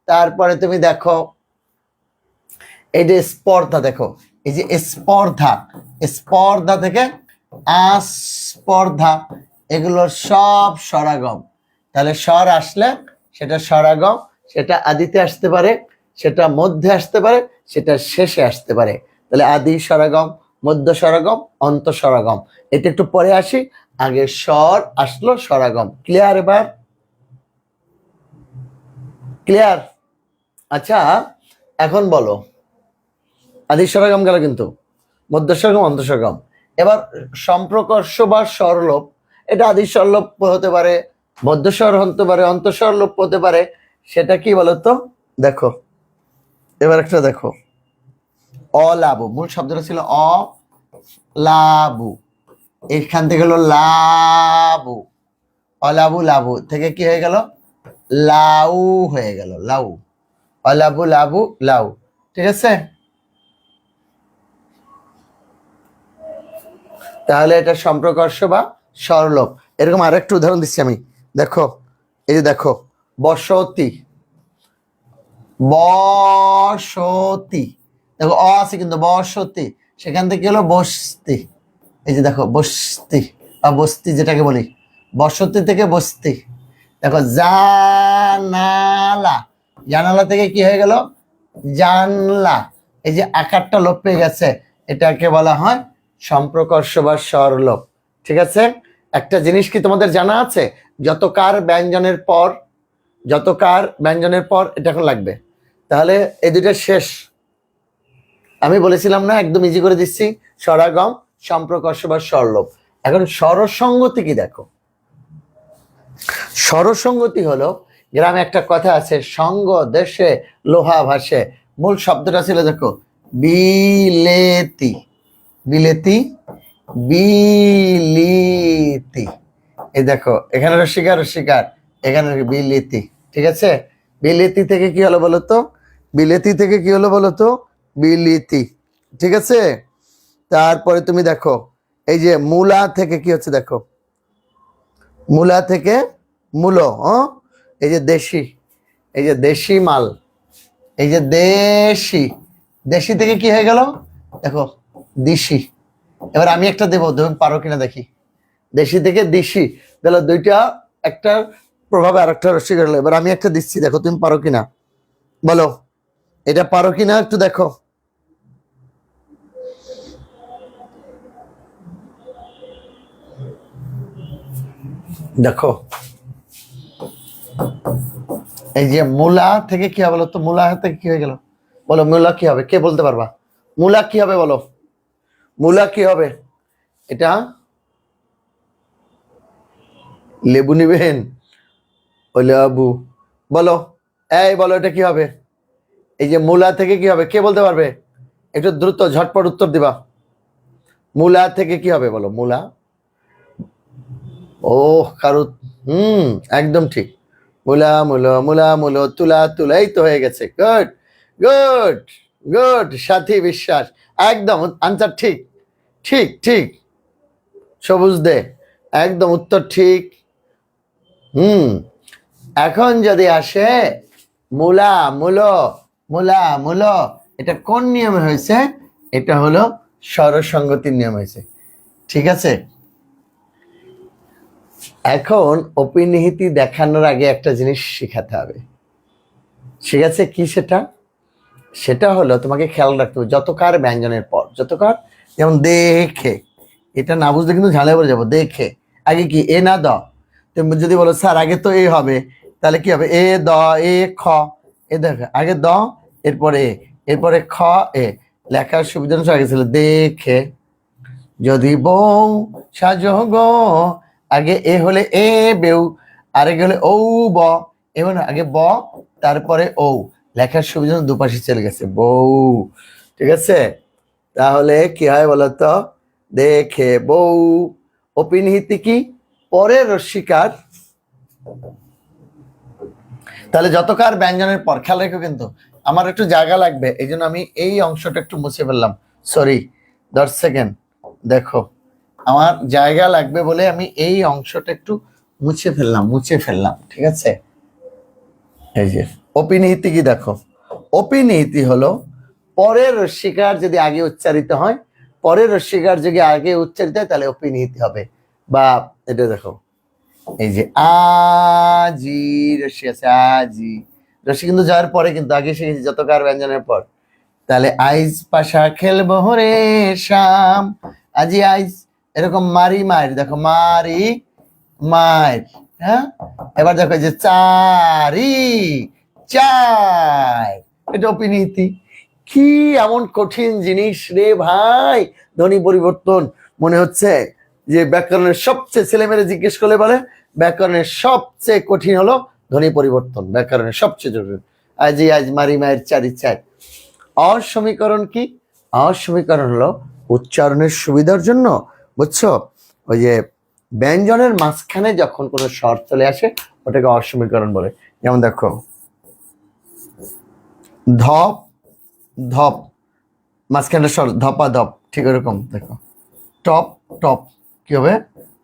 তারপরে তুমি দেখো এই যে স্পর্ধা, দেখো এই যে স্পর্ধা, স্পর্ধা থেকে আস্পর্ধা, এগুলোর সব স্বরাগম। তাহলে স্বর আসলে সেটা স্বরাগম, সেটা আদিতে আসতে পারে, সেটা মধ্যে আসতে পারে, সেটা শেষে আসতে পারে। তাহলে আদি স্বরাগম, মধ্য স্বরাগম, অন্ত স্বরাগম। এটা একটু পরে আসি, আগে স্বর আসলো স্বরাগম। ক্লিয়ার? এবার ক্লিয়ার? আচ্ছা, এখন বলো, আদি স্বরাগম গেল কিন্তু, মধ্য স্বরগম, অন্ত স্বরগম। এবার সম্প্রকর্ষ বা স্বরলোপ, এটা আদি স্বরলোপ হতে পারে, মধ্য স্বর হতে পারে, অন্ত স্বরলোপ হতে পারে। সেটা কি বলতো? দেখো এবার একটা দেখো, অলাভ, মূল শব্দটা ছিল লাবু, এখান থেকে হলো লাবু, অলাবু লাবু থেকে কি হয়ে গেল, লাউ হয়ে গেল, লাউ, অলাবু লাবু লাউ। ঠিক আছে, তাহলে এটা সম্প্রকর্ষ বা স্বরলোপ। এরকম আরেকটা উদাহরণ দিচ্ছি আমি, দেখো, এই যে দেখো, বসতি, বসতি, দেখো অ আছে কিন্তু বসতি, সেখান থেকে হলো বস্তি। এই যে দেখো বস্তি বা বস্তি যেটাকে বলি, বসতি থেকে বস্তি। দেখো জানালা, জানালা থেকে কি হয়ে গেল, জানলা। এই যে আকারটা লোপ পেয়ে গেছে, এটাকে বলা হয় সম্প্রকর্ষ বা স্বরলোপ। ঠিক আছে, একটা জিনিস কি তোমাদের জানা আছে, যতকার ব্যঞ্জনের পর, যতকার ব্যঞ্জনের পর এটা এখন লাগবে। তাহলে এই দুইটা শেষ। আমি বলেছিলাম না, একদম ইজি করে দিচ্ছি, স্বরাগম, সম্প্রকর্ষ বা স্বরলোপ। এখন স্বরসঙ্গতি কি দেখো, স্বরসঙ্গতি হলো, গ্রামে একটা কথা আছে, সঙ্গ দেশে লোহা ভাসে। মূল শব্দটা ছিল দেখো বিলেতি, বিলেতি, বিলিতি। এই দেখো এখানে রসিকার রসিকার, এখানে বিলিতি। ঠিক আছে, বিলেতি থেকে কি হলো বলো তো, বিলেতি থেকে কি হলো বলো তো, বিলিতি। ঠিক আছে, তারপরে তুমি দেখো এই যে মূলা থেকে কি হচ্ছে দেখো, মূলা থেকে মূলো, এই যে দেশি, এই যে দেশি মাল, এই যে দেশি, দেশি থেকে কি হয়ে গেল দেখো দিশি। এবার আমি একটা দেবো, তুমি পারো কিনা দেখি, দেশি থেকে দিশি গেল, দুইটা একটা প্রভাবে আরেকটা রসি গেল। এবার আমি একটা দিচ্ছি, দেখো তুমি পারো কিনা, বলো এটা পারো কিনা একটু দেখো। দেখো এই যে মূলা থেকে কি হবে বলো তো, মূলা থেকে কি হয়ে গেল বলো, মূলা কি হবে, কে বলতে পারবা, মূলা কি হবে বলো, মূলা কি হবে, এটা লেবু নিবেন, ওই লেবু, বলো, এই বলো এটা কি হবে, এই যে মূলা থেকে কি হবে, কে বলতে পারবে, একটু দ্রুত ঝটপট উত্তর দিবা, মূলা থেকে কি হবে বলো, মূলা, ও কারু, একদম ঠিক, মূলা মূলো, মূলা মূলো, তুলা তুলা, এই তো হয়ে গেছে, গুড গুড গুড, সাথী বিশ্বাস, একদম আনসার ঠিক, ঠিক ঠিক, সবুজ দে, একদম উত্তর ঠিক। এখন যদি আসে মূলা মূলো, মূলা মূলো, এটা কোন নিয়মে হয়েছে, এটা হলো স্বরসঙ্গতির নিয়ম হয়েছে। ঠিক আছে, এখন অপিনিহিতি দেখানোর আগে একটা জিনিস শিখাতে হবে, ঠিক আছে, কি সেটা, সেটা হলো তোমাকে খেয়াল রাখতে হবে যতকার ব্যঞ্জনের পর, যতকার, যেমন দেখে, এটা না বুঝলে কিন্তু ঝালে পড়ে যাবো, দেখে আগে কি এ না দ, তুমি যদি বলো স্যার আগে তো এ হবে, তাহলে কি হবে, এ দ এ খ, এ দেখো আগে দ, এরপরে এ, এরপরে খ এ, লেখার সুবিধা আগে ছিল দেখে, যদি বউ সাজ গো, আগে এ হলে এ বেউ, আর আগে হলে ও ব, এমন আগে ব তারপরে ও, লেখার সুবিধা দুপাশে চলে গেছে বউ। ঠিক আছে, তাহলে কি হয় বলতো, দেখে বউ, অপিনিহিতি কি, পরের রস্বীকার, তাহলে যতকার ব্যঞ্জনের পর, খেয়াল রেখো কিন্তু আমার একটু জায়গা লাগবে, এই জন্য আমি এই অংশটা একটু মুছে ফেললাম, সরি 10 সেকেন্ড, দেখো আমার জায়গা লাগবে বলে আমি এই অংশটা একটু মুছে ফেললাম। ঠিক আছে, এই যে অপিনিহিতি কি দেখো, অপিনিহিতি হলো পরের রস্বীকার যদি আগে উচ্চারিত হয়, পরের রস্বীকার যদি আগে উচ্চারিত হয় তাহলে অপিনিহিতি হবে। বা এটা দেখো, এই যে আজি রস্যি আছে, আজি রস্যি কিন্তু যাওয়ার পরে, কিন্তু আগে শিখেছি যতকার ব্যঞ্জনের পর, তাহলে আইজ পাশা খেলবো রে শাম, আজি আইজ, এরকম মারি মায়ের, দেখো মারি মায়ের, হ্যাঁ, এবার দেখো যে চারি চার, এটা অপিনীতি। কি এমন কঠিন জিনিস রে ভাই, ধ্বনি পরিবর্তন, মনে হচ্ছে যে ব্যাকরণের সবচেয়ে, ছেলেমেয়েরা জিজ্ঞেস করলে বলে ব্যাকরণের সবচেয়ে কঠিন হলো ধ্বনি পরিবর্তন, ব্যাকরণের সবচেয়ে জরুরি। আজি আজ মারি মায়ের চারি চার। অসমীকরণ কি, অসমীকরণ হলো উচ্চারণের সুবিধার জন্য, বুঝছো, ওই যে ব্যঞ্জনের মাঝখানে যখন কোনো স্বর চলে আসে ওটাকে অসমীকরণ বলে। যেমন দেখো ধপ ধপ, মাঝখানে স্বর ধপা ধপ, ঠিক এরকম দেখো। টপ টপ কি হবে?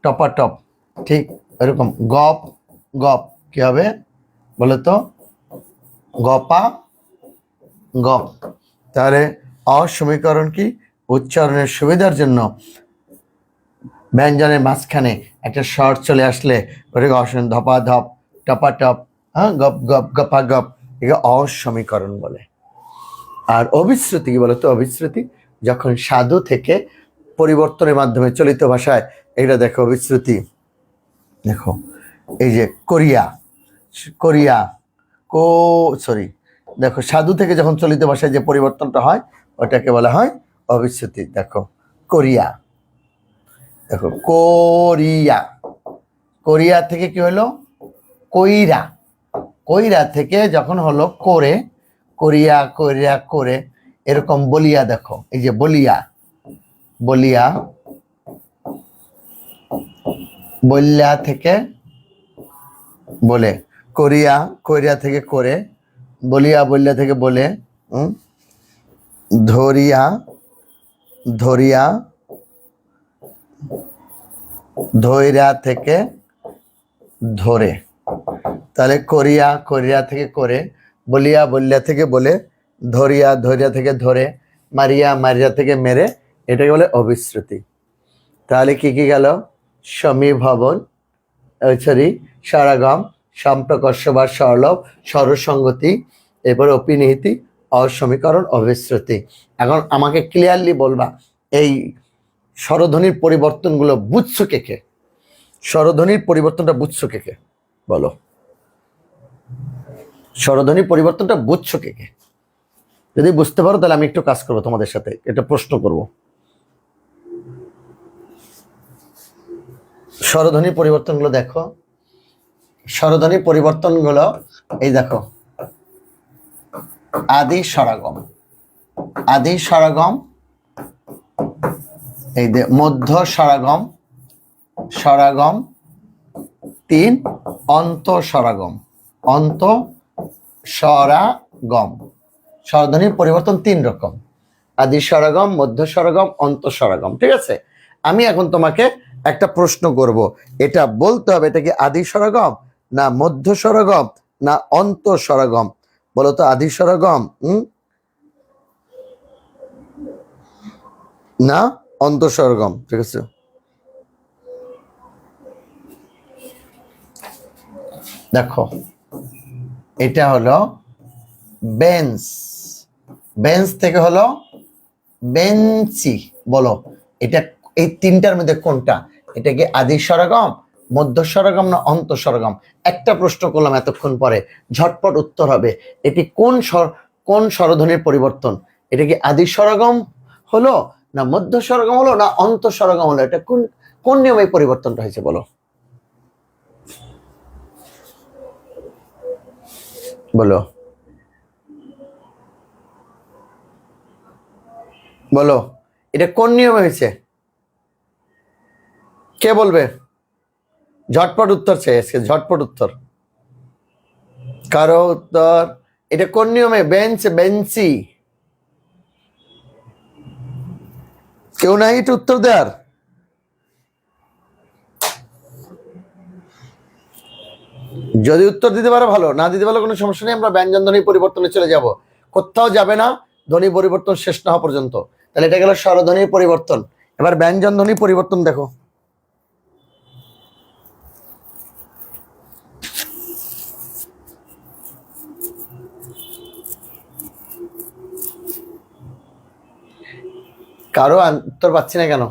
টপা টপ, ঠিক এরকম। গপ গপ কি হবে বলো তো? গপা গপ। তাহলে অসমীকরণ কি? উচ্চারণের সুবিধার জন্য ব্যঞ্জনের মাঝখানে একটা স্বর চলে আসলে ওটাকে ধপা ধপ, টপা টপ, হ্যাঁ, গপ গপ, গপা গপ, একে অসমীকরণ বলে। আর অভিশ্রুতি কি বলতো? অভিশ্রুতি যখন সাধু থেকে পরিবর্তনের মাধ্যমে চলিত ভাষায়, এটা দেখো অভিশ্রুতি। দেখো এই যে কোরিয়া, কোরিয়া সরি, দেখো সাধু থেকে যখন চলিত ভাষায় যে পরিবর্তনটা হয় ওটাকে বলা হয় অভিশ্রুতি। দেখো কোরিয়া, দেখো কোরিয়া, কোরিয়া থেকে কি হলো? কইরা, কইরা থেকে যখন হলো করে, কোরিয়া কোরিয়া করে, এরকম বলিয়া। দেখো এই যে বলিয়া, বলিয়া, বলিয়া থেকে বলে, কোরিয়া কোরিয়া থেকে করে, বলিয়া বলিয়া থেকে বলে, ধরিয়া ধরিয়া, ধৈরা থেকে ধরে। তাহলে কোরিয়া কোরিয়া থেকে করে, বলিয়া বলিয়া থেকে বলে, ধরিয়া ধরিয়া থেকে ধরে, মারিয়া মারিয়া থেকে মেরে, এটাকে বলে অভিশ্রুতি। তাহলে কি কি গেল? সমীভবন, সরি স্বরাগম, সম্প্রকর্ষ বা সরলভ, স্বরসঙ্গতি, এরপরে অপিনিহিতি, অসমীকরণ, অভিশ্রুতি। এখন আমাকে ক্লিয়ারলি বলবা এই স্বরধ্বনির পরিবর্তনগুলো বুঝছো কে কে? স্বরধ্বনির পরিবর্তনটা বুঝছো কে কে? বলো, স্বরধ্বনির পরিবর্তনটা বুঝছো কে কে? যদি বুঝতে পারো তাহলে আমি একটু কাজ করবো তোমাদের সাথে, এটা প্রশ্ন করব। স্বরধ্বনির পরিবর্তনগুলো দেখো, স্বরধ্বনির পরিবর্তনগুলো এই দেখো, আদি স্বরাগম, আদি স্বরাগম, এই যে মধ্য স্বরাগম, স্বরাগম 3, অন্ত স্বরাগম, অন্ত স্বরাগম। স্বরধ্বনির পরিবর্তন 3 রকম, আদি স্বরাগম, মধ্য স্বরাগম, অন্ত স্বরাগম। ঠিক আছে, আমি এখন তোমাকে একটা প্রশ্ন করব, এটা বলতে হবে এটা কি আদি স্বরাগম না মধ্য স্বরাগম না অন্ত স্বরাগম? বলো তো, আদি স্বরাগম না অন্ত স্বরাগম? ঠিক আছে, দেখো এটা হলো বেঞ্চ, বেঞ্চ থেকে হলো বেঞ্চি। বলো এটা এই 3টার মধ্যে কোনটা? এটা কি আদি স্বরাগম, মধ্য স্বরাগম না অন্ত স্বরাগম? একটা প্রশ্ন করলাম এতক্ষণ পরে, ঝটপট উত্তর হবে। এটি কোন স্বরধ্বনির পরিবর্তন? এটা কি আদি স্বরাগম হলো না মধ্য স্বরাগম হলো না অন্ত স্বরাগম হলো? এটা কোন কোন নিয়মে পরিবর্তনটা হয়েছে? বলো বলো বলো, এটা কোন নিয়মে হয়েছে? কে বলবে? ঝটপট উত্তর চাই আজকে, ঝটপট উত্তর। কারো উত্তর? এটা কোন নিয়মে? বেঞ্চ, বেঞ্চি, কেউ নাই এটা উত্তর দেওয়ার? যদি উত্তর দিতে পারো ভালো, না দিতে পারলে কোনো সমস্যা নেই, আমরা ব্যঞ্জন ধ্বনি পরিবর্তনে চলে যাব। কোথাও যাবে না ধ্বনি পরিবর্তন শেষ না হওয়া পর্যন্ত। তাহলে এটা গেল স্বরধ্বনির পরিবর্তন। এবার ব্যঞ্জন ধ্বনি পরিবর্তন দেখো, কারো উত্তর পাচ্ছি না কেন?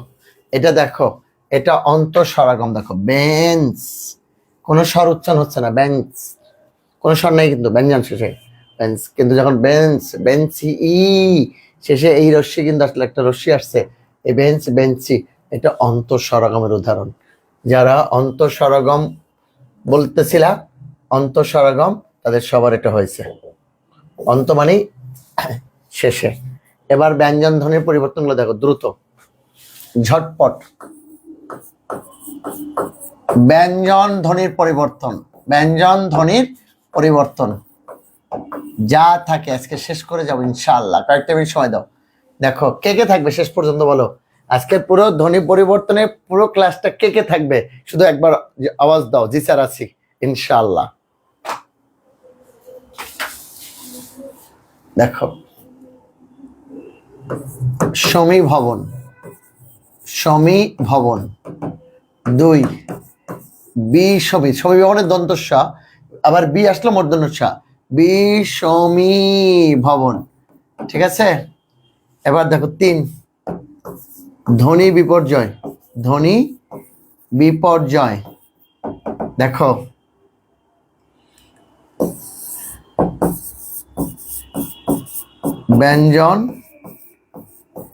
এটা দেখো, এটা অন্ত স্বরাগম। দেখো বেঞ্চ, কোনো স্বর উচ্চারণ হচ্ছে না, বেঞ্চ, কোনো স্বর নাই কিন্তু ব্যঞ্জন শেষে বেঞ্চ। কিন্তু যখন বেঞ্চ, বেঞ্চি ই শেষে এই রশ্মি কিন্তু আসলে একটা রশ্মি আসছে, এই বেঞ্চ, বেঞ্চি, এটা অন্ত স্বরাগমের উদাহরণ। যারা অন্ত স্বরাগম বলতেছিলা, অন্ত স্বরাগম, তাদের সবার এটা হয়েছে। অন্ত মানেই শেষে। এবার ব্যঞ্জন ধ্বনির পরিবর্তনগুলো দেখো দ্রুত, ঝটপট। ব্যঞ্জন ধ্বনির পরিবর্তন, ব্যঞ্জন ধ্বনির পরিবর্তন যা থাকে আজকে শেষ করে যাবো ইনশাআল্লাহ। কয়েকটা মিনিট সময় দাও। দেখো কে কে থাকবে শেষ পর্যন্ত বলো। আজকের পুরো ধ্বনি পরিবর্তনের পুরো ক্লাসটা কে কে থাকবে শুধু একবার আওয়াজ দাও। জি স্যার আছি ইনশাআল্লাহ। দেখো সমীভবন, সমীভবন 2 সমীভবনের দন্তস্ব, আবার বি আসলো মূর্ধন্য ষ, সমীভবন। ঠিক আছে, এবার দেখো 3 ধ্বনি বিপর্যয়, ধ্বনি বিপর্যয়। দেখো ব্যঞ্জন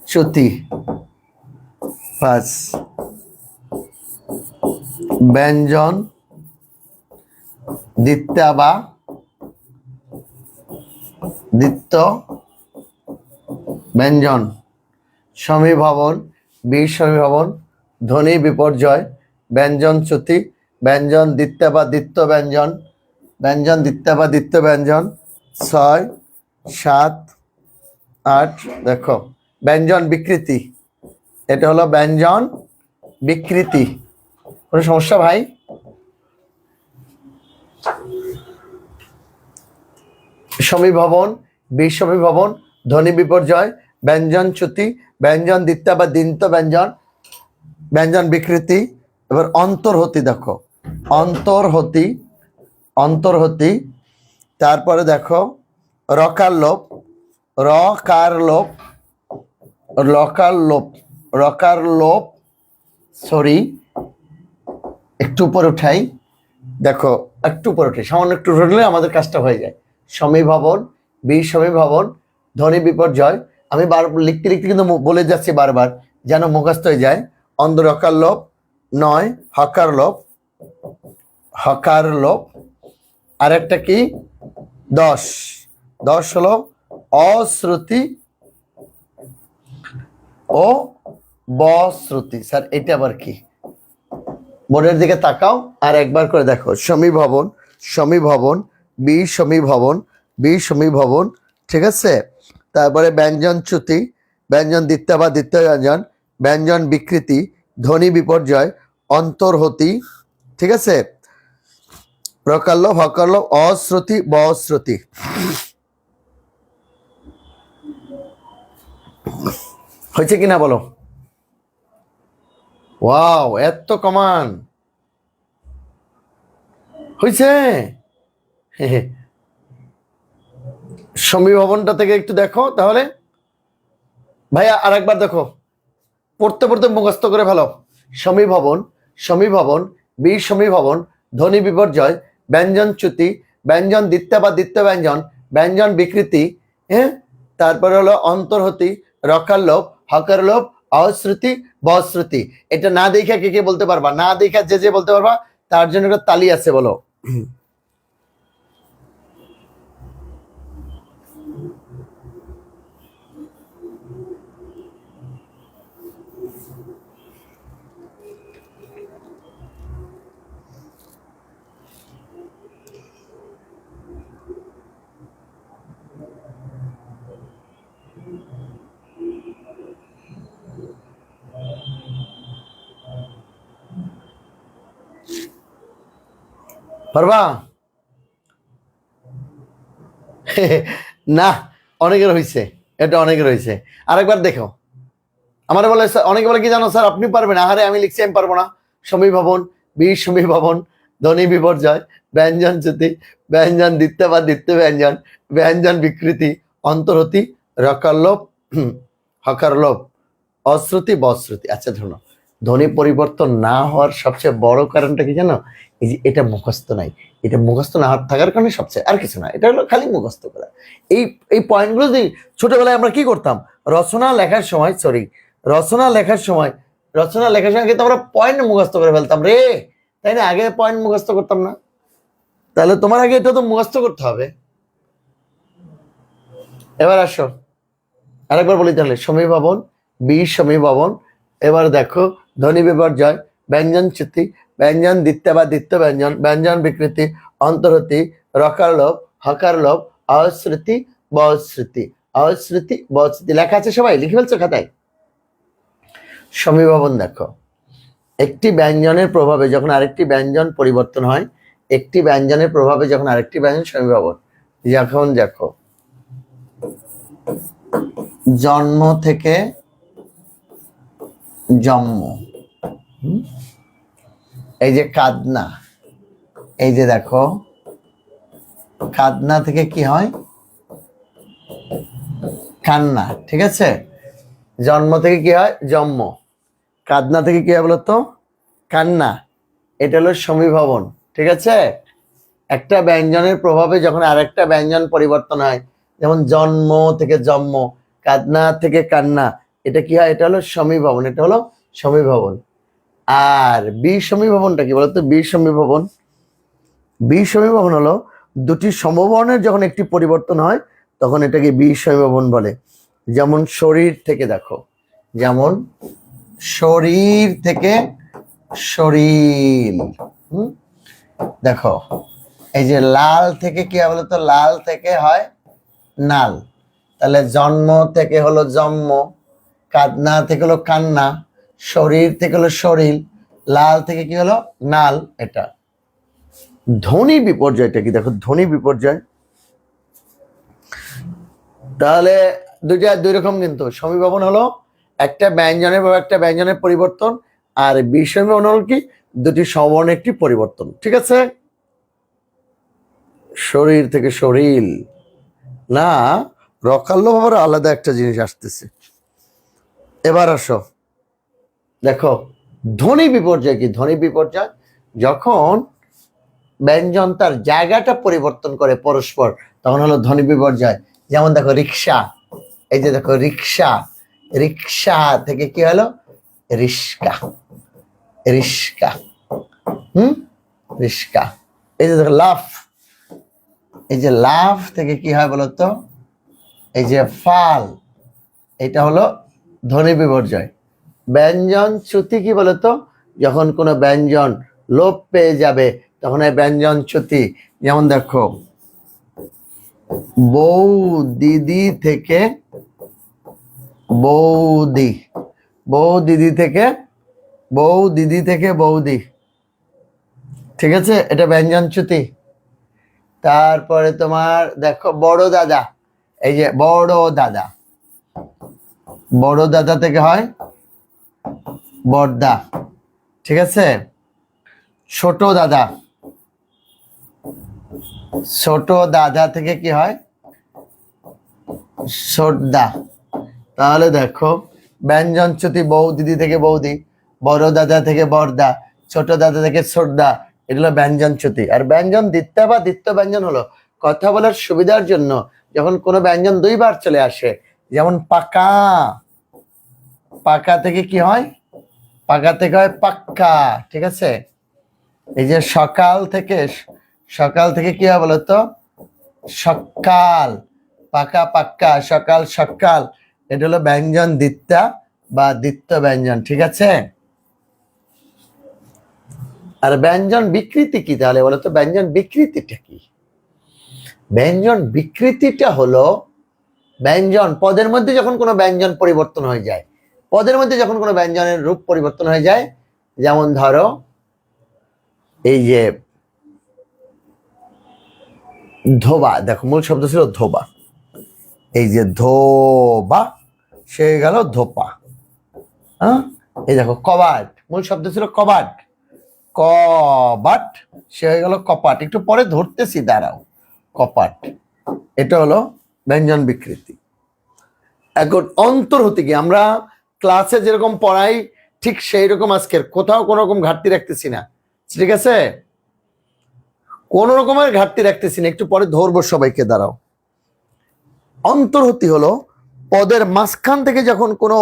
চ্যুতি 5 ব্যঞ্জন দ্বিত্বা বা দ্বিত্ব ব্যঞ্জন, সমীভবন, সমীভবন, ধ্বনি বিপর্যয়, ব্যঞ্জন চ্যুতি, ব্যঞ্জন দ্বিত্বা বা দ্বিত্ব ব্যঞ্জন, ব্যঞ্জন দ্বিত্বা বা দ্বিত্ব ব্যঞ্জন 6 7 8। দেখো ব্যঞ্জন বিকৃতি, এটা হলো ব্যঞ্জন বিকৃতি। কোনো সমস্যা ভাই? সমীভবন, সমীভবন, ধ্বনি বিপর্যয়, ব্যঞ্জন চ্যুতি, ব্যঞ্জন দ্বিত্বা বা দীন্ত ব্যঞ্জন, ব্যঞ্জন বিকৃতি। এবার অন্তর্হতি, দেখো অন্তর্হতি, অন্তর্হতি। তারপরে দেখো রকার লোপ, রকার লোপ, রকার লোপ, রকার লোপ। সরি একটু উপরে উঠাই, দেখো একটু উপরে উঠাই, সামান্য একটু উঠলে আমাদের কাজটা হয়ে যায়। সমীভবন, সমীভবন, ধ্বনি বিপর্যয়। আমি লিখতে লিখতে কিন্তু বলে যাচ্ছি বারবার যেন মুখস্থ হয়ে যায়। অন্ধ রকার লোপ 9 হকার লোপ, হকার লোপ। আর একটা কি 10, 10 হলো অশ্রুতি ও বশ্রুতি। স্যার এটা আবার কি? বোর্ডের দিকে তাকাও আর একবার করে দেখো। সমীভবন, সমীভবন, সমীভবন, সমীভবন। ঠিক আছে, তারপরে ব্যঞ্জন চ্যুতি, ব্যঞ্জন দ্বিত্বা বা দ্বিত্ব ব্যঞ্জন, ব্যঞ্জন বিকৃতি, ধ্বনি বিপর্যয়, অন্তর্হতি। ঠিক আছে, রকারলোপ, হকারলোপ, অশ্রুতি, বশ্রুতি। হয়েছে কিনা বলো? ওয়াও, এত কমান হয়েছে। সমীভবনটা থেকে একটু দেখো তাহলে ভাইয়া, আর একবার দেখো, পড়তে পড়তে মুখস্থ করে ফেলো। সমীভবন, সমীভবন, সমীভবন, ধ্বনি বিপর্যয়, ব্যঞ্জন চ্যুতি, ব্যঞ্জন দ্বিত্বা বা দ্বিত্ব ব্যঞ্জন, ব্যঞ্জন বিকৃতি। হ্যাঁ, তারপরে হলো অন্তর্হতি, রকার লোপ, হকার লোপ, অশ্রুতি, বশ্রুতি। এটা না দেখা কে কে বলতে পারবা? না দেখা যে যে বলতে পারবা তার জন্য একটা তালি আছে, বলো। পারবা? না, অনেকের হয়েছে, এটা অনেকের হয়েছে। আরেকবার দেখো। আমার বলে অনেকে বলে কি জানো স্যার আপনি পারবেন? আহারে আমি লিখছি আমি পারবো না। সমীভবন, সমীভবন, ধ্বনি বিপর্যয়, ব্যঞ্জন চ্যুতি, ব্যঞ্জন দ্বিত্বা বা দ্বিত্ব ব্যঞ্জন, ব্যঞ্জন বিকৃতি, অন্তর্হতি, রকারলোপ, হকারলোপ, অশ্রুতি, বশ্রুতি। আচ্ছা ধরুন, ধ্বনি পরিবর্তন না হওয়ার সবচেয়ে বড় কারণটা কি জানো? এই যে এটা মুখস্থ নাই। এটা মুখস্থ না থাকার কারণে সবচেয়ে, আর কিছু না, এটা হলো খালি মুখস্থ করা। এই এই পয়েন্টগুলো যদি ছোটবেলায় আমরা কি করতাম, রচনা লেখার সময় রচনা লেখার সময় কিন্তু আমরা পয়েন্ট মুখস্থ করে ফেলতাম রে, তাই না? আগে পয়েন্ট মুখস্থ করতাম না? তাহলে তোমার আগে এটা তো মুখস্থ করতে হবে। এবার আসো আরেকবার বলি তাহলে। সমীভবন, সমীভবন, এবার দেখো ধ্বনি বিপর্যয়, ব্যঞ্জন চ্যুতি, ব্যঞ্জন দ্বিত্ব বা দ্বিত্ব ব্যঞ্জন, ব্যঞ্জন বিকৃতি, অন্তর্হতি, রকার লোপ, হকার লোপ, অশ্রুতি, বশ্রুতি, অশ্রুতি বশ্রুতি। লেখা আছে, সবাই লিখে ফেলছো খাতায়? সমীভবন দেখো, একটি ব্যঞ্জনের প্রভাবে যখন আরেকটি ব্যঞ্জন পরিবর্তন হয়, একটি ব্যঞ্জনের প্রভাবে যখন আরেকটি ব্যঞ্জন সমীভবন। যখন দেখো জন্ম থেকে জন্ম, এই যে কাদনা, এই যে দেখো কাদনা থেকে কি হয়? কান্না। ঠিক আছে, জন্ম থেকে কি হয়? জন্ম। কাদনা থেকে কি হয় বলতো? কান্না। এটা হলো সমীভবন। ঠিক আছে, একটা ব্যঞ্জনের প্রভাবে যখন আরেকটা ব্যঞ্জন পরিবর্তন হয়, যেমন জন্ম থেকে জন্ম, কাদনা থেকে কান্না, এটা কি হয়? এটা হলো সমীভবন। এটা হলো সমীভবন। আর বিসমীভবনটা কি বলতো? বিসমীভবন, বিসমীভবন হলো দুটি সমবর্ণের যখন একটি পরিবর্তন হয় তখন এটাকে বিসমীভবন বলে। যেমন শরীর থেকে দেখো, যেমন শরীর থেকে শরীর, দেখো এই যে লাল থেকে কি হয় বলতো? লাল থেকে হয় নাল। তাহলে জন্ম থেকে হলো জন্ম, কাদনা থেকে হলো কান্না, শরীর থেকে হলো শরীর, লাল থেকে কি হলো? নাল। এটা ধ্বনি বিপর্যয়টা কি দেখো, ধ্বনি বিপর্যয়। তাহলে দুই রকম, কিন্তু সমীভবন হলো একটা ব্যঞ্জনের বা একটা ব্যঞ্জনের পরিবর্তন, আর বিসমীভবন হলো কি? দুটি সমবর্ণের একটি পরিবর্তন। ঠিক আছে, শরীর থেকে শরীর না, রকাল্য ভাবে আলাদা একটা জিনিস আসতেছে। এবার আসো দেখো ধ্বনি বিপর্যয় কি? ধ্বনি বিপর্যয় যখন ব্যঞ্জন তার জায়গাটা পরিবর্তন করে পরস্পর, তখন হলো ধ্বনি বিপর্যয়। যেমন দেখো রিক্সা, এই যে দেখো রিক্সা, রিক্সা থেকে কি হলো? রিস্কা, রিস্কা, রিস্কা। এই যে দেখো লাফ, এই যে লাফ থেকে কি হয় বলতো? এই যে ফাল, এটা হলো ধ্বনি বিপর্যয়। ব্যঞ্জন চ্যুতি কি বলতো? যখন কোনো ব্যঞ্জন লোপ পেয়ে যাবে তখন এই ব্যঞ্জন চ্যুতি। যেমন দেখো বউ দিদি থেকে বৌদি, বউ দিদি থেকে বউ দিদি থেকে বৌদি। ঠিক আছে, এটা ব্যঞ্জন চ্যুতি। তারপরে তোমার দেখো বড় দাদা, এই যে বড় দাদা, বড় দাদা থেকে হয় বড়দা। ঠিক আছে, ছোট দাদা, ছোট দাদা থেকে কি হয়? ছোটদা। তাহলে দেখো ব্যঞ্জন চ্যুতি বউ দিদি থেকে বৌদি, বড় দাদা থেকে বড়দা, ছোট দাদা থেকে ছোটদা, এগুলো ব্যঞ্জন চ্যুতি। আর ব্যঞ্জন দ্বিত্ব বা দ্বিত্ব ব্যঞ্জন হলো কথা বলার সুবিধার জন্য যখন কোনো ব্যঞ্জন দুইবার চলে আসে। যেমন পাকা, পাকা থেকে কি হয়? পাকা থেকে হয় পাক্কা। ঠিক আছে, এই যে সকাল থেকে, সকাল থেকে কি হয় বলতো? সকাল, পাকা পাক্কা, সকাল সকাল, এটা হলো ব্যঞ্জন দ্বিত্বা বা দ্বিত্ব ব্যঞ্জন। ঠিক আছে, আর ব্যঞ্জন বিকৃতি কি তাহলে বলতো? ব্যঞ্জন বিকৃতিটা কি? ব্যঞ্জন বিকৃতিটা হলো ব্যঞ্জন পদের মধ্যে যখন কোনো ব্যঞ্জন পরিবর্তন হয়ে যায়, পদের মধ্যে যখন কোনো ব্যঞ্জনের রূপ পরিবর্তন হয়ে যায়। যেমন ধরো এই যে ধোবা, দেখো মূল শব্দ ছিল ধোবা, এই যে ধোবা সে গেল ধোপা। হ্যাঁ, এই দেখো কবাট, মূল শব্দ ছিল কবাট, কবাট সে হয়ে গেল কপাট। একটু পরে ধরতেছি, দাঁড়াও। কপাট, এটা হলো ব্যঞ্জন বিকৃতি। এখন অন্তর্হতি কি? আমরা ক্লাসে যেরকম পড়াই ঠিক সেই রকম আজকের কোথাও কোনো রকম ঘাটতি রাখতেছি না। ঠিক আছে, কোন রকমের ঘাটতি রাখতেছি না, একটু পরে ধরবো সবাইকে, দাঁড়াও। অন্তর্হতি হলো পদের মাঝখান থেকে যখন কোনো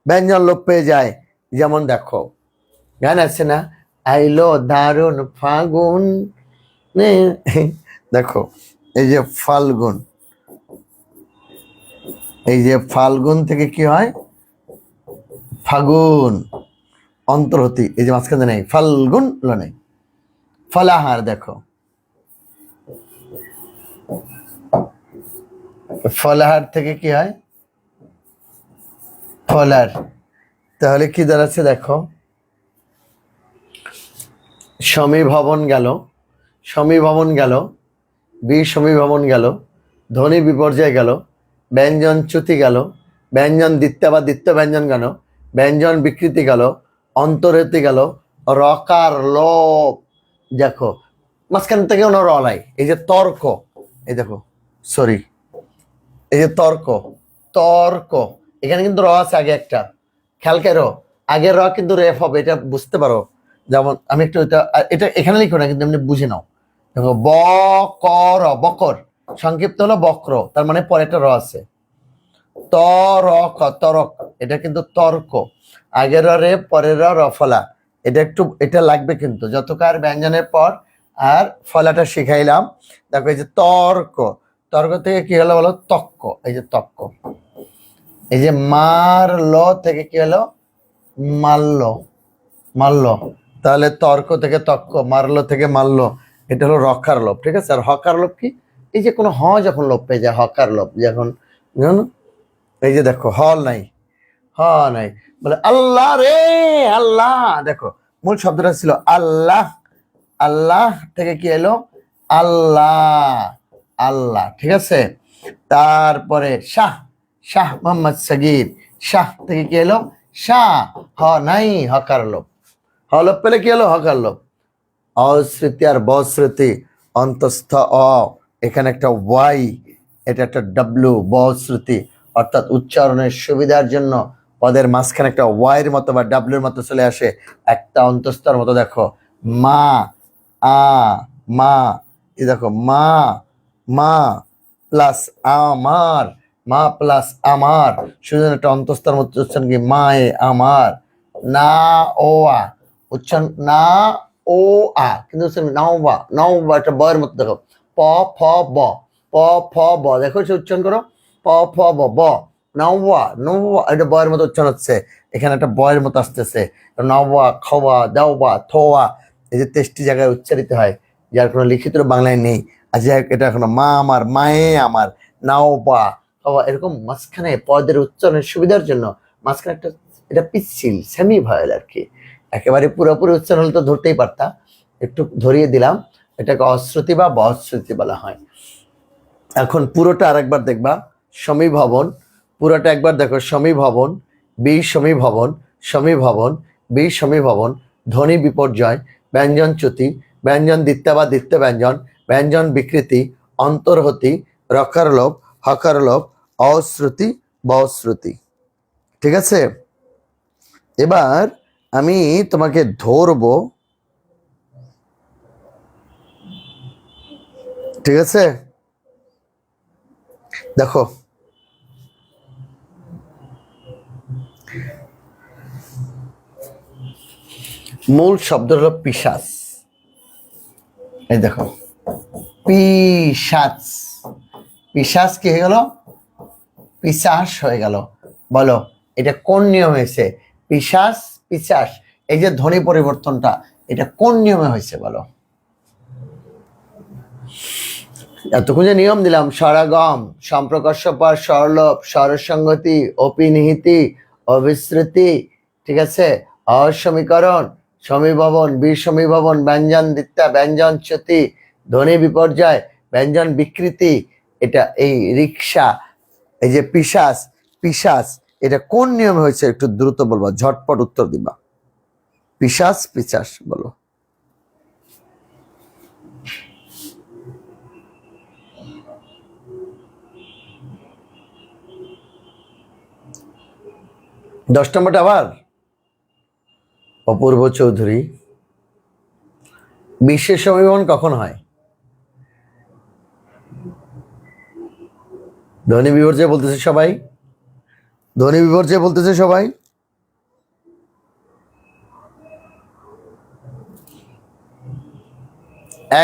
ব্যঞ্জন লোপ পেয়ে যায়। যেমন দেখো গান আছে না, আইলো দারুণ ফাগুন, দেখো এই যে ফাল্গুন, এই যে ফাল্গুন থেকে কি হয়? ফাগুন, অন্তর্হতি, এই যে মাঝখানে নেই, ফাল্গুন হলো নেই, ফলাহার দেখো, ফলাহার থেকে কি হয়, ফলার, তাহলে কি দাঁড়াচ্ছে দেখো, সমীভবন গেল, সমীভবন গেল, সমীভবন গেল, ধ্বনি বিপর্যয় গেল, ব্যঞ্জন চ্যুতি গেল, ব্যঞ্জন দ্বিত্ব বা দ্বিত্ব ব্যঞ্জন গেল, ব্যঞ্জন বিকৃতি গেল, অন্তরেতি গেল, রকার লোপ, দেখো মাঝখান থেকে ওনার রলাই, এই যে তর্ক, এই দেখো সরি, এই যে তর্ক, তর্ক, এখানে কিন্তু র আছে আগে একটা, খেয়াল করো, আগের র কিন্তু রেফ হবে, এটা বুঝতে পারো। যেমন আমি একটু এটা এখানে লিখো না, কিন্তু এমনি বুঝে নাও। দেখো বকর, বকর সংক্ষিপ্ত হলো বক্র, তার মানে পরে একটা র আছে। তরক, তরক এটা কিন্তু তর্ক, আগের রে পরের রফলা, এটা একটু এটা লাগবে কিন্তু, যতকার ব্যঞ্জনের পর আর ফলাটা শিখাইলাম। দেখো এই যে তর্ক, তর্ক থেকে কি হলো বলো, তক্ক, এই যে তক্ক, এই যে মারল থেকে কি হলো, মাল্য, মাল্য, তাহলে তর্ক থেকে তক্ক, মারল থেকে মাল্য, এটা হলো রকার লোপ, ঠিক আছে। আর হকার লোপ কি, এই যে কোনো হ যখন লোপ পেয়ে যায়, হকার লোপ যখন, এই যে দেখো হল নাই, হ নাই, বলে আল্লাহ রে আল্লাহ, দেখো মূল শব্দটা ছিল আল্লাহ, আল্লাহ থেকে কি এলো, আল্লাহ, আল্লাহ, ঠিক আছে। তারপরে শাহ, শাহ মোহাম্মদ সগীর, শাহ থেকে কি এলো, শাহ, হ নাই, হকার লোপ, হ লোপ পেলে কি হলো, হকার লোপ। অস্মৃতি আর বস্মৃতি, অন্তস্থ অ, এখানে একটা ওয়াই, এটা একটা ডাব্লু, বস্মৃতি, অর্থাৎ উচ্চারণের সুবিধার জন্য পদের মাঝখানে একটা ওয়াইয়ের মতো বা ডাব্লুর মতো চলে আসে, একটা অন্তস্তর মতো, দেখো মা, আ, মা, এই দেখো মা, মা প্লাস আমার, মা প্লাস আমার, শুধু একটা অন্তস্তর মতো উচ্চারণ কি, মায়ে আমার, না ও আ, উচ্চারণ না ও আ, কিন্তু নাওবা, নাওবা একটা বয়ের মতো, দেখো প ফ ব, প ফ ব, দেখো সে উচ্চারণ করো, প ফ ব, ব, নাওয়া, নওয়া, এটা বয়ের মতো উচ্চারণ হচ্ছে, এখানে একটা বয়ের মতো আসতেছে, নাওয়া, খাওয়া, দাওয়া, থোয়া, এই যে 23টি জায়গায় উচ্চারিত হয়, যার কোনো লিখিত বাংলায় নেই। আজ এটা এখনো মা আমার, মায়ে আমার, নাওবা, খাওয়া, এরকম মাঝখানে পদের উচ্চারণের সুবিধার জন্য মাঝখানে একটা, এটা পিচ্ছিল সেমি ভয়েল আর কি, একেবারে পুরোপুরি উচ্চারণ হলে তো ধরতেই পারতা, একটু ধরিয়ে দিলাম, এটাকে অশ্রুতি বা বশ্রুতি বলা হয়। এখন পুরোটা আরেকবার দেখবা, সমীভবন, পুরোটা একবার দেখো, সমীভবন, সমীভবন, সমীভবন, সমীভবন, ধ্বনি বিপর্যয়, ব্যঞ্জন চ্যুতি, ব্যঞ্জন দ্বিত্ব বা দ্বিত্ব ব্যঞ্জন, ব্যঞ্জন বিকৃতি, অন্তর্হতি, রকার লোপ, হকার লোপ, অশ্রুতি, বশ্রুতি, ঠিক আছে। এবার আমি তোমাকে ধরবো, ঠিক আছে, দেখো মূল শব্দ হলো পিশাচ, এই দেখো পিশাচ, পিশাচ কি হয়ে গেল, পিশাচ হয়ে গেল, বলো এটা কোন নিয়ম হয়েছে, পিশাচ, পিশাচ, এই যে ধ্বনি পরিবর্তনটা, এটা কোন নিয়মে হয়েছে বলো। এতক্ষণ যে নিয়ম দিলাম, স্বরাগম, সম্প্রকর্ষ পর স্বরলোপ, স্বরসংগতি, অপিনিহিতি, অবিশ্রুতি, ঠিক আছে, অসমীকরণ, সমীভবন, সমীভবন, ব্যঞ্জন দ্বিত্বা, ব্যঞ্জন চ্যুতি, ধ্বনি বিপর্যয়, ব্যঞ্জন বিকৃতি, এটা এই রিক্সা, এই যে পিশাচ, পিশাচ, এটা কোন নিয়মে হয়েছে একটু দ্রুত বলবা, ঝটপট উত্তর দিবা, পিশাচ, পিশাচ বলো। দশ নম্বরটা আবার অপূর্ব চৌধুরী, বিশ্বের সমীভবন কখন হয়, ধ্বনি বিপর্যয় বলতেছে সবাই, ধ্বনি বিপর্যয় বলতেছে সবাই,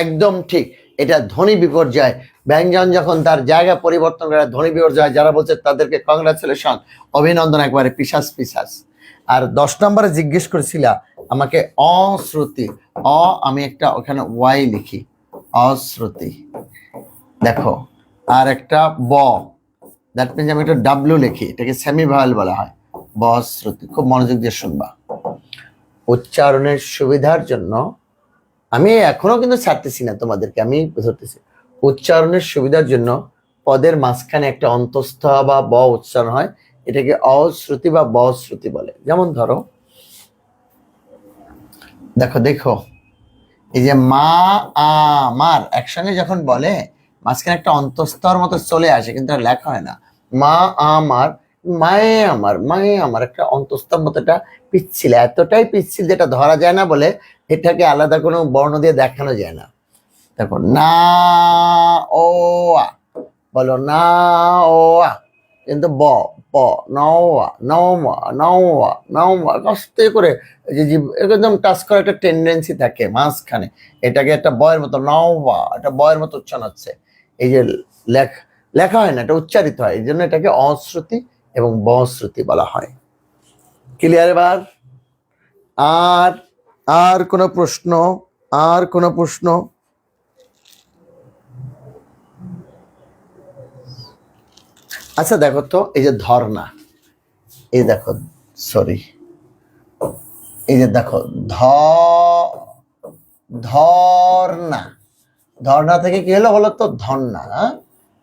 একদম ঠিক, এটা ধ্বনি বিপর্যয়, ব্যঞ্জন যখন তার জায়গা পরিবর্তন করে ধ্বনি বিপর্যয়, যারা বলছে তাদেরকে কংগ্রাচুলেশন, অভিনন্দন, একবারে পিশাচ, পিশাচ। আর 10 নম্বরে জিজ্ঞেস করেছিলা আমাকে অশ্রুতি, আমি একটা ওখানে ওয়াই লিখি, অশ্রুতি। দেখো, আর একটা দ্যাট মিনস আমি একটা ডাব্লিউ লিখি, এটাকে সেমি ভাওয়েল বলা হয়, বশ্রুতি। খুব মনোযোগ দিয়ে শুনবা। উচ্চারণের সুবিধার জন্য আমি এখনো কিন্তু ছাড়তেছি না তোমাদেরকে, আমি ধরতেছি। উচ্চারণের সুবিধার জন্য পদের মাঝখানে একটা অন্তঃস্থ বা ব উচ্চারণ হয়, এটাকে অশ্রুতি বা বশ্রুতি বলে। যেমন ধরো, দেখো দেখো, এই যে মা আমার একসঙ্গে যখন বলে মাঝখানে একটা অন্তঃস্থর মতো চলে আসে, কিন্তু আর লেখা হয় না। মা আমার, মায়ে আমার একটা অন্তঃস্থর মতো একটা পিচ্ছিল, এতটাই পিচ্ছিল যেটা ধরা যায় না বলে এটাকে আলাদা কোনো বর্ণ দিয়ে দেখানো যায় না। দেখো, না ও আ, বলো না ও আ, কিন্তু কষ্ট করে যে একদম টাচ করার একটা টেন্ডেন্সি থাকে মাঝখানে, এটাকে একটা বয়ের মতো নওয়া, একটা বয়ের মতো উচ্চারণ হচ্ছে। এই যে লেখা হয় না, এটা উচ্চারিত হয়, এই জন্য এটাকে অশ্রুতি এবং বশ্রুতি বলা হয়। ক্লিয়ার এবার? আর আর কোনো প্রশ্ন? আর কোনো প্রশ্ন? আচ্ছা দেখো তো, এই যে ধর্না, এই দেখো, সরি, এই যে দেখো ধর্না, ধর্না থেকে কি হলো বলো তো? ধর্না।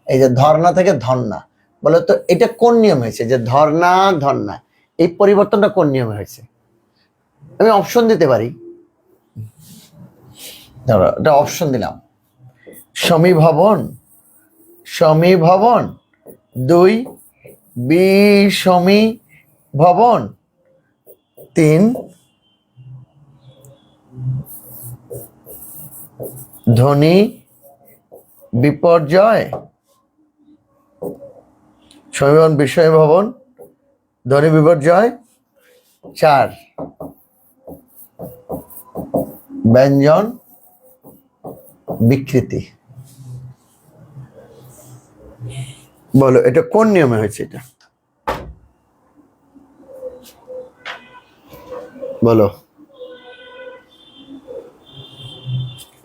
এই যে ধর্না থেকে ধর্না, বলো তো এটা কোন নিয়ম হয়েছে? যে ধর্না ধর্না, এই পরিবর্তনটা কোন নিয়মে হয়েছে? আমি অপশন দিতে পারি। ধরো এটা অপশন দিলাম, সমীভবন, সমীভবন 2, বিষমীভবন 3, ধ্বনি বিপর্যয়, সমীভবন বিষমীভবন ধ্বনি বিপর্যয় 4, ব্যঞ্জন বিকৃতি। বলো এটা কোন নিয়মে হয়েছে? এটা বলো,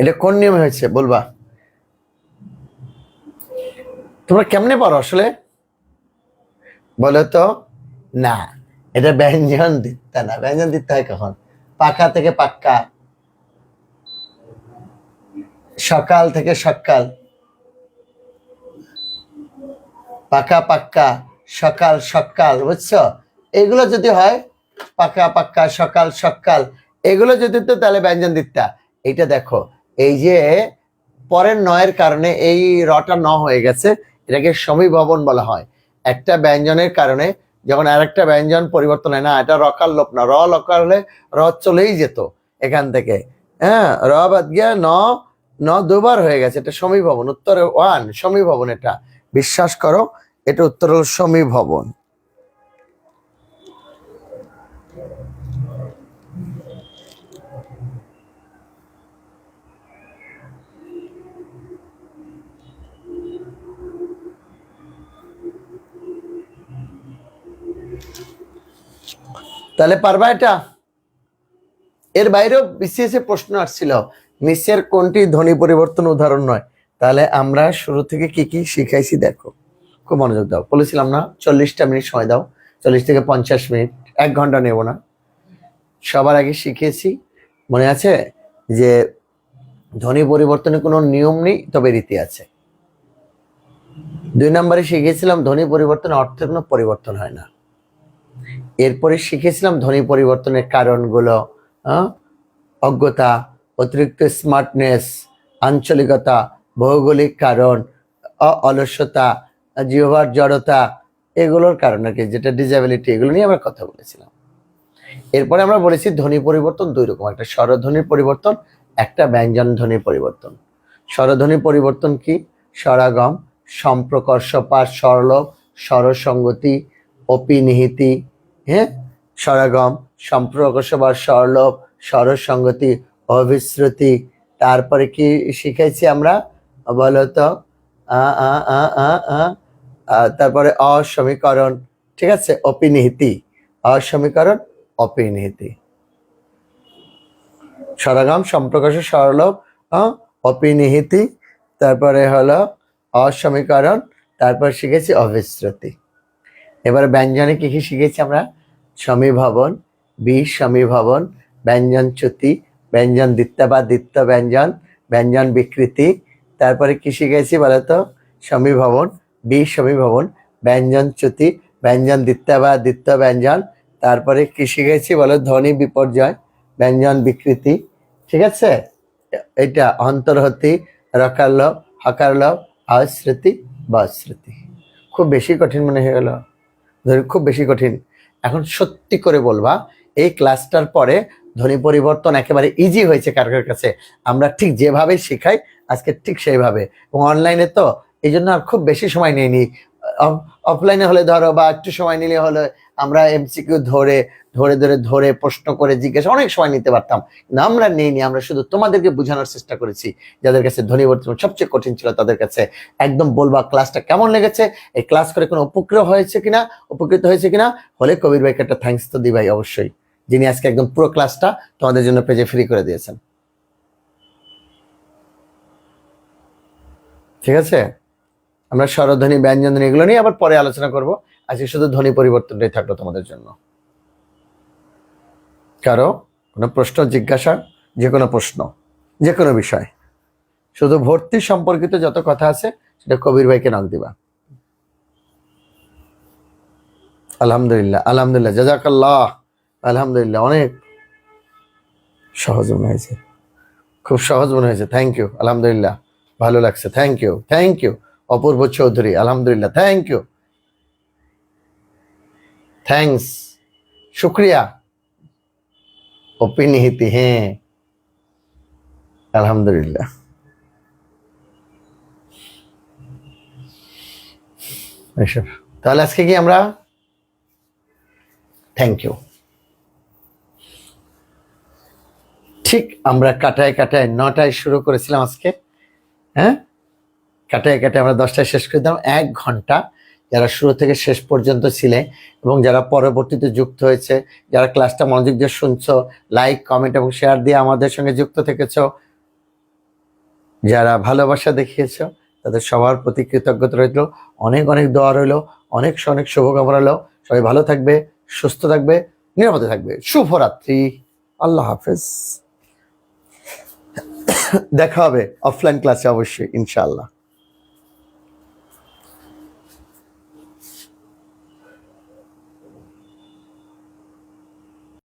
এটা কোন নিয়মে হয়েছে বলবা? তোমরা কেমনে পারো আসলে বলো তো? না, এটা ব্যঞ্জন দিতে না। ব্যঞ্জন দিতে হয় কখন? পাকা থেকে পাক্কা, সকাল থেকে সকাল, পাকা পাক্কা, সকাল সকাল, বুঝছো? এগুলো যদি হয় পাকা পাক্কা, সকাল সকাল, এগুলো যদি তো তাহলে ব্যঞ্জন দিতা। এইটা দেখো, এই যে পরের নয়ের কারণে এই রটা ন হয়ে গেছে, এটাকে সমীভবন বলা হয়। একটা ব্যঞ্জনের কারণে যখন আরেকটা ব্যঞ্জন পরিবর্তন হয় না, এটা রকার লোপ না, র লকার হলে র চলেই যেত এখান থেকে। হ্যাঁ, র বাদ গিয়া ন দুবার হয়ে গেছে, এটা সমীভবন। উত্তরে 1 সমীভবন, এটা বিশ্বাস করো, এটা উত্তর হল সমীভবন। তাহলে পারবা এটা? এর বাইরেও বিসিএস এ প্রশ্ন আসছিল, নিচের কোনটি ধ্বনি পরিবর্তন উদাহরণ নয়? তাহলে আমরা শুরু থেকে কি কি শিখাইছি দেখো, খুব মনোযোগ দাও। বলেছিলাম না 40টা মিনিট সময় দাও, 40 থেকে 50 মিনিট, 1 ঘন্টা নেব না। সবার আগে শিখিয়েছি, মনে আছে, যে ধ্বনি পরিবর্তনের কোনো নিয়ম নেই, তবে রীতি আছে। 2 নম্বরে শিখিয়েছিলাম ধ্বনি পরিবর্তনের অর্থের কোনো পরিবর্তন হয় না। এরপরে শিখেছিলাম ধ্বনি পরিবর্তনের কারণগুলো, অজ্ঞতা, অতিরিক্ত স্মার্টনেস, আঞ্চলিকতা, ভৌগোলিক কারণ, অলস্যতা, জিহ্বার জড়তা, এগুলোর কারণ আর কি, যেটা ডিসএবিলিটি, এগুলো নিয়ে আমরা কথা বলেছিলাম। এরপরে আমরা বলেছি ধ্বনি পরিবর্তন 2 রকম, একটা স্বরধ্বনির পরিবর্তন, একটা ব্যঞ্জন ধ্বনির পরিবর্তন। স্বরধ্বনি পরিবর্তন কি? স্বরাগম, সম্প্রকর্ষ পাঠ, স্বরলোপ, স্বরসঙ্গতি, অপিনিহিতি, হ্যাঁ, স্বরাগম, সম্প্রকর্ষ বা স্বরলোপ, স্বরসঙ্গতি, অবিশ্রুতি। তারপরে কি শিখাইছি আমরা বলতো? তারপরে অসমীকরণ, ঠিক আছে, অপিনিহিতি, অসমীকরণ, অপিনিহিতি। স্বরাগম সম্প্রকাশ সরলভ অপিনিহিতি, তারপরে হলো অসমীকরণ, তারপর শিখেছি অবিশ্রুতি। এবার ব্যঞ্জনে কি কি শিখেছি আমরা? সমীভবন, বিসমীভবন, ব্যঞ্জন চ্যুতি, ব্যঞ্জন দ্বিত্ব বা দ্বিত্ব ব্যঞ্জন, ব্যঞ্জন বিকৃতি। তারপরে কি শিখেছি বলতো? সমীভবন, বিসমীভবন, ব্যঞ্জন চ্যুতি, ব্যঞ্জন দ্বিত্ব বা দ্বিত্ব ব্যঞ্জন। তারপরে কি শিখেছি বলো? ধ্বনি বিপর্যয়, ব্যঞ্জন বিকৃতি। ঠিক আছে, এটা অন্তর্হতি, রকার লোভ, হকার লোভ, অশ্রুতি, বশ্রুতি। খুব বেশি কঠিন মনে হয়ে গেল? খুব বেশি কঠিন। এখন সত্যি করে বলবা, এই ক্লাসটার পরে ধ্বনি পরিবর্তন একেবারে ইজি হয়েছে কার কার কাছে? আমরা ঠিক যেভাবে শেখাই আজকে ঠিক সেইভাবে, এবং অনলাইনে তো এই জন্য আর খুব বেশি সময় নেইনি। অফলাইনে হলে ধরো বা একটু সময় নিলে হলে আমরা এমসিকিউ ধরে ধরে ধরে ধরে প্রশ্ন করে জিজ্ঞাসা অনেক সময় নিতে পারতাম, কিন্তু আমরা নেইনি। আমরা শুধু তোমাদেরকে বোঝানোর চেষ্টা করেছি। যাদের কাছে ধ্বনি পরিবর্তন সবচেয়ে কঠিন ছিল তাদের কাছে একদম বলবা ক্লাসটা কেমন লেগেছে, এই ক্লাস করে কোনো উপকৃত হয়েছে কিনা। হলে কবির ভাইকে একটা থ্যাঙ্কস তো দি ভাই অবশ্যই, যিনি আজকে একদম পুরো ক্লাসটা তোমাদের জন্য পেজে ফ্রি করে দিয়েছেন। ঠিক আছে, আমরা স্বরধ্বনি, ব্যঞ্জনধ্বনি এগুলো নিয়ে আবার পরে আলোচনা করব। আজকে শুধু ধ্বনি পরিবর্তনটাই থাকলো তোমাদের জন্য। কারো কোনো প্রশ্ন জিজ্ঞাসা, যে কোনো প্রশ্ন, যে কোনো বিষয়, শুধু ভর্তি সম্পর্কিত যত কথা আছে সেটা কবির ভাইকে নক দিবা। আলহামদুলিল্লাহ, আলহামদুলিল্লাহ, জাযাকাল্লাহ, আলহামদুলিল্লাহ। অনেক সহজ মনে হয়েছে, খুব সহজ মনে হয়েছে। থ্যাংক ইউ, আলহামদুলিল্লাহ, ভালো লাগছে। থ্যাংক ইউ অপূর্ব চৌধুরী, আলহামদুলিল্লাহ, থ্যাংক ইউ, থ্যাংকস, শুক্রিয়া। অপিনিহিতি, হ্যাঁ, আলহামদুলিল্লাহ। তাহলে আজকে কি আমরা থ্যাংক ইউ। ঠিক আমরা কাটায় 9টায় শুরু করেছিলাম আজকে, হ্যাঁ, কাটায় আমরা 10টায় শেষ করে দিলাম। 1 ঘন্টা যারা শুরু থেকে শেষ পর্যন্ত ছিলে এবং যারা পরবর্তীতে যুক্ত হয়েছে, যারা ক্লাসটা মনোযোগ দিয়ে শুনছো, লাইক, কমেন্ট এবং শেয়ার দিয়ে আমাদের সঙ্গে যুক্ত থেকেছো, যারা ভালোবাসা দেখিয়েছো, তাদের সবার প্রতি কৃতজ্ঞতা রইল। অনেক অনেক দোয়া রইল, অনেক অনেক শুভকামনা রইল। সবাই ভালো থাকবে, সুস্থ থাকবে, নিরাপদে থাকবে। শুভরাত্রি, আল্লাহ হাফেজ। দেখা হবে অফলাইন ক্লাসে অবশ্যই, ইনশাআল্লাহ।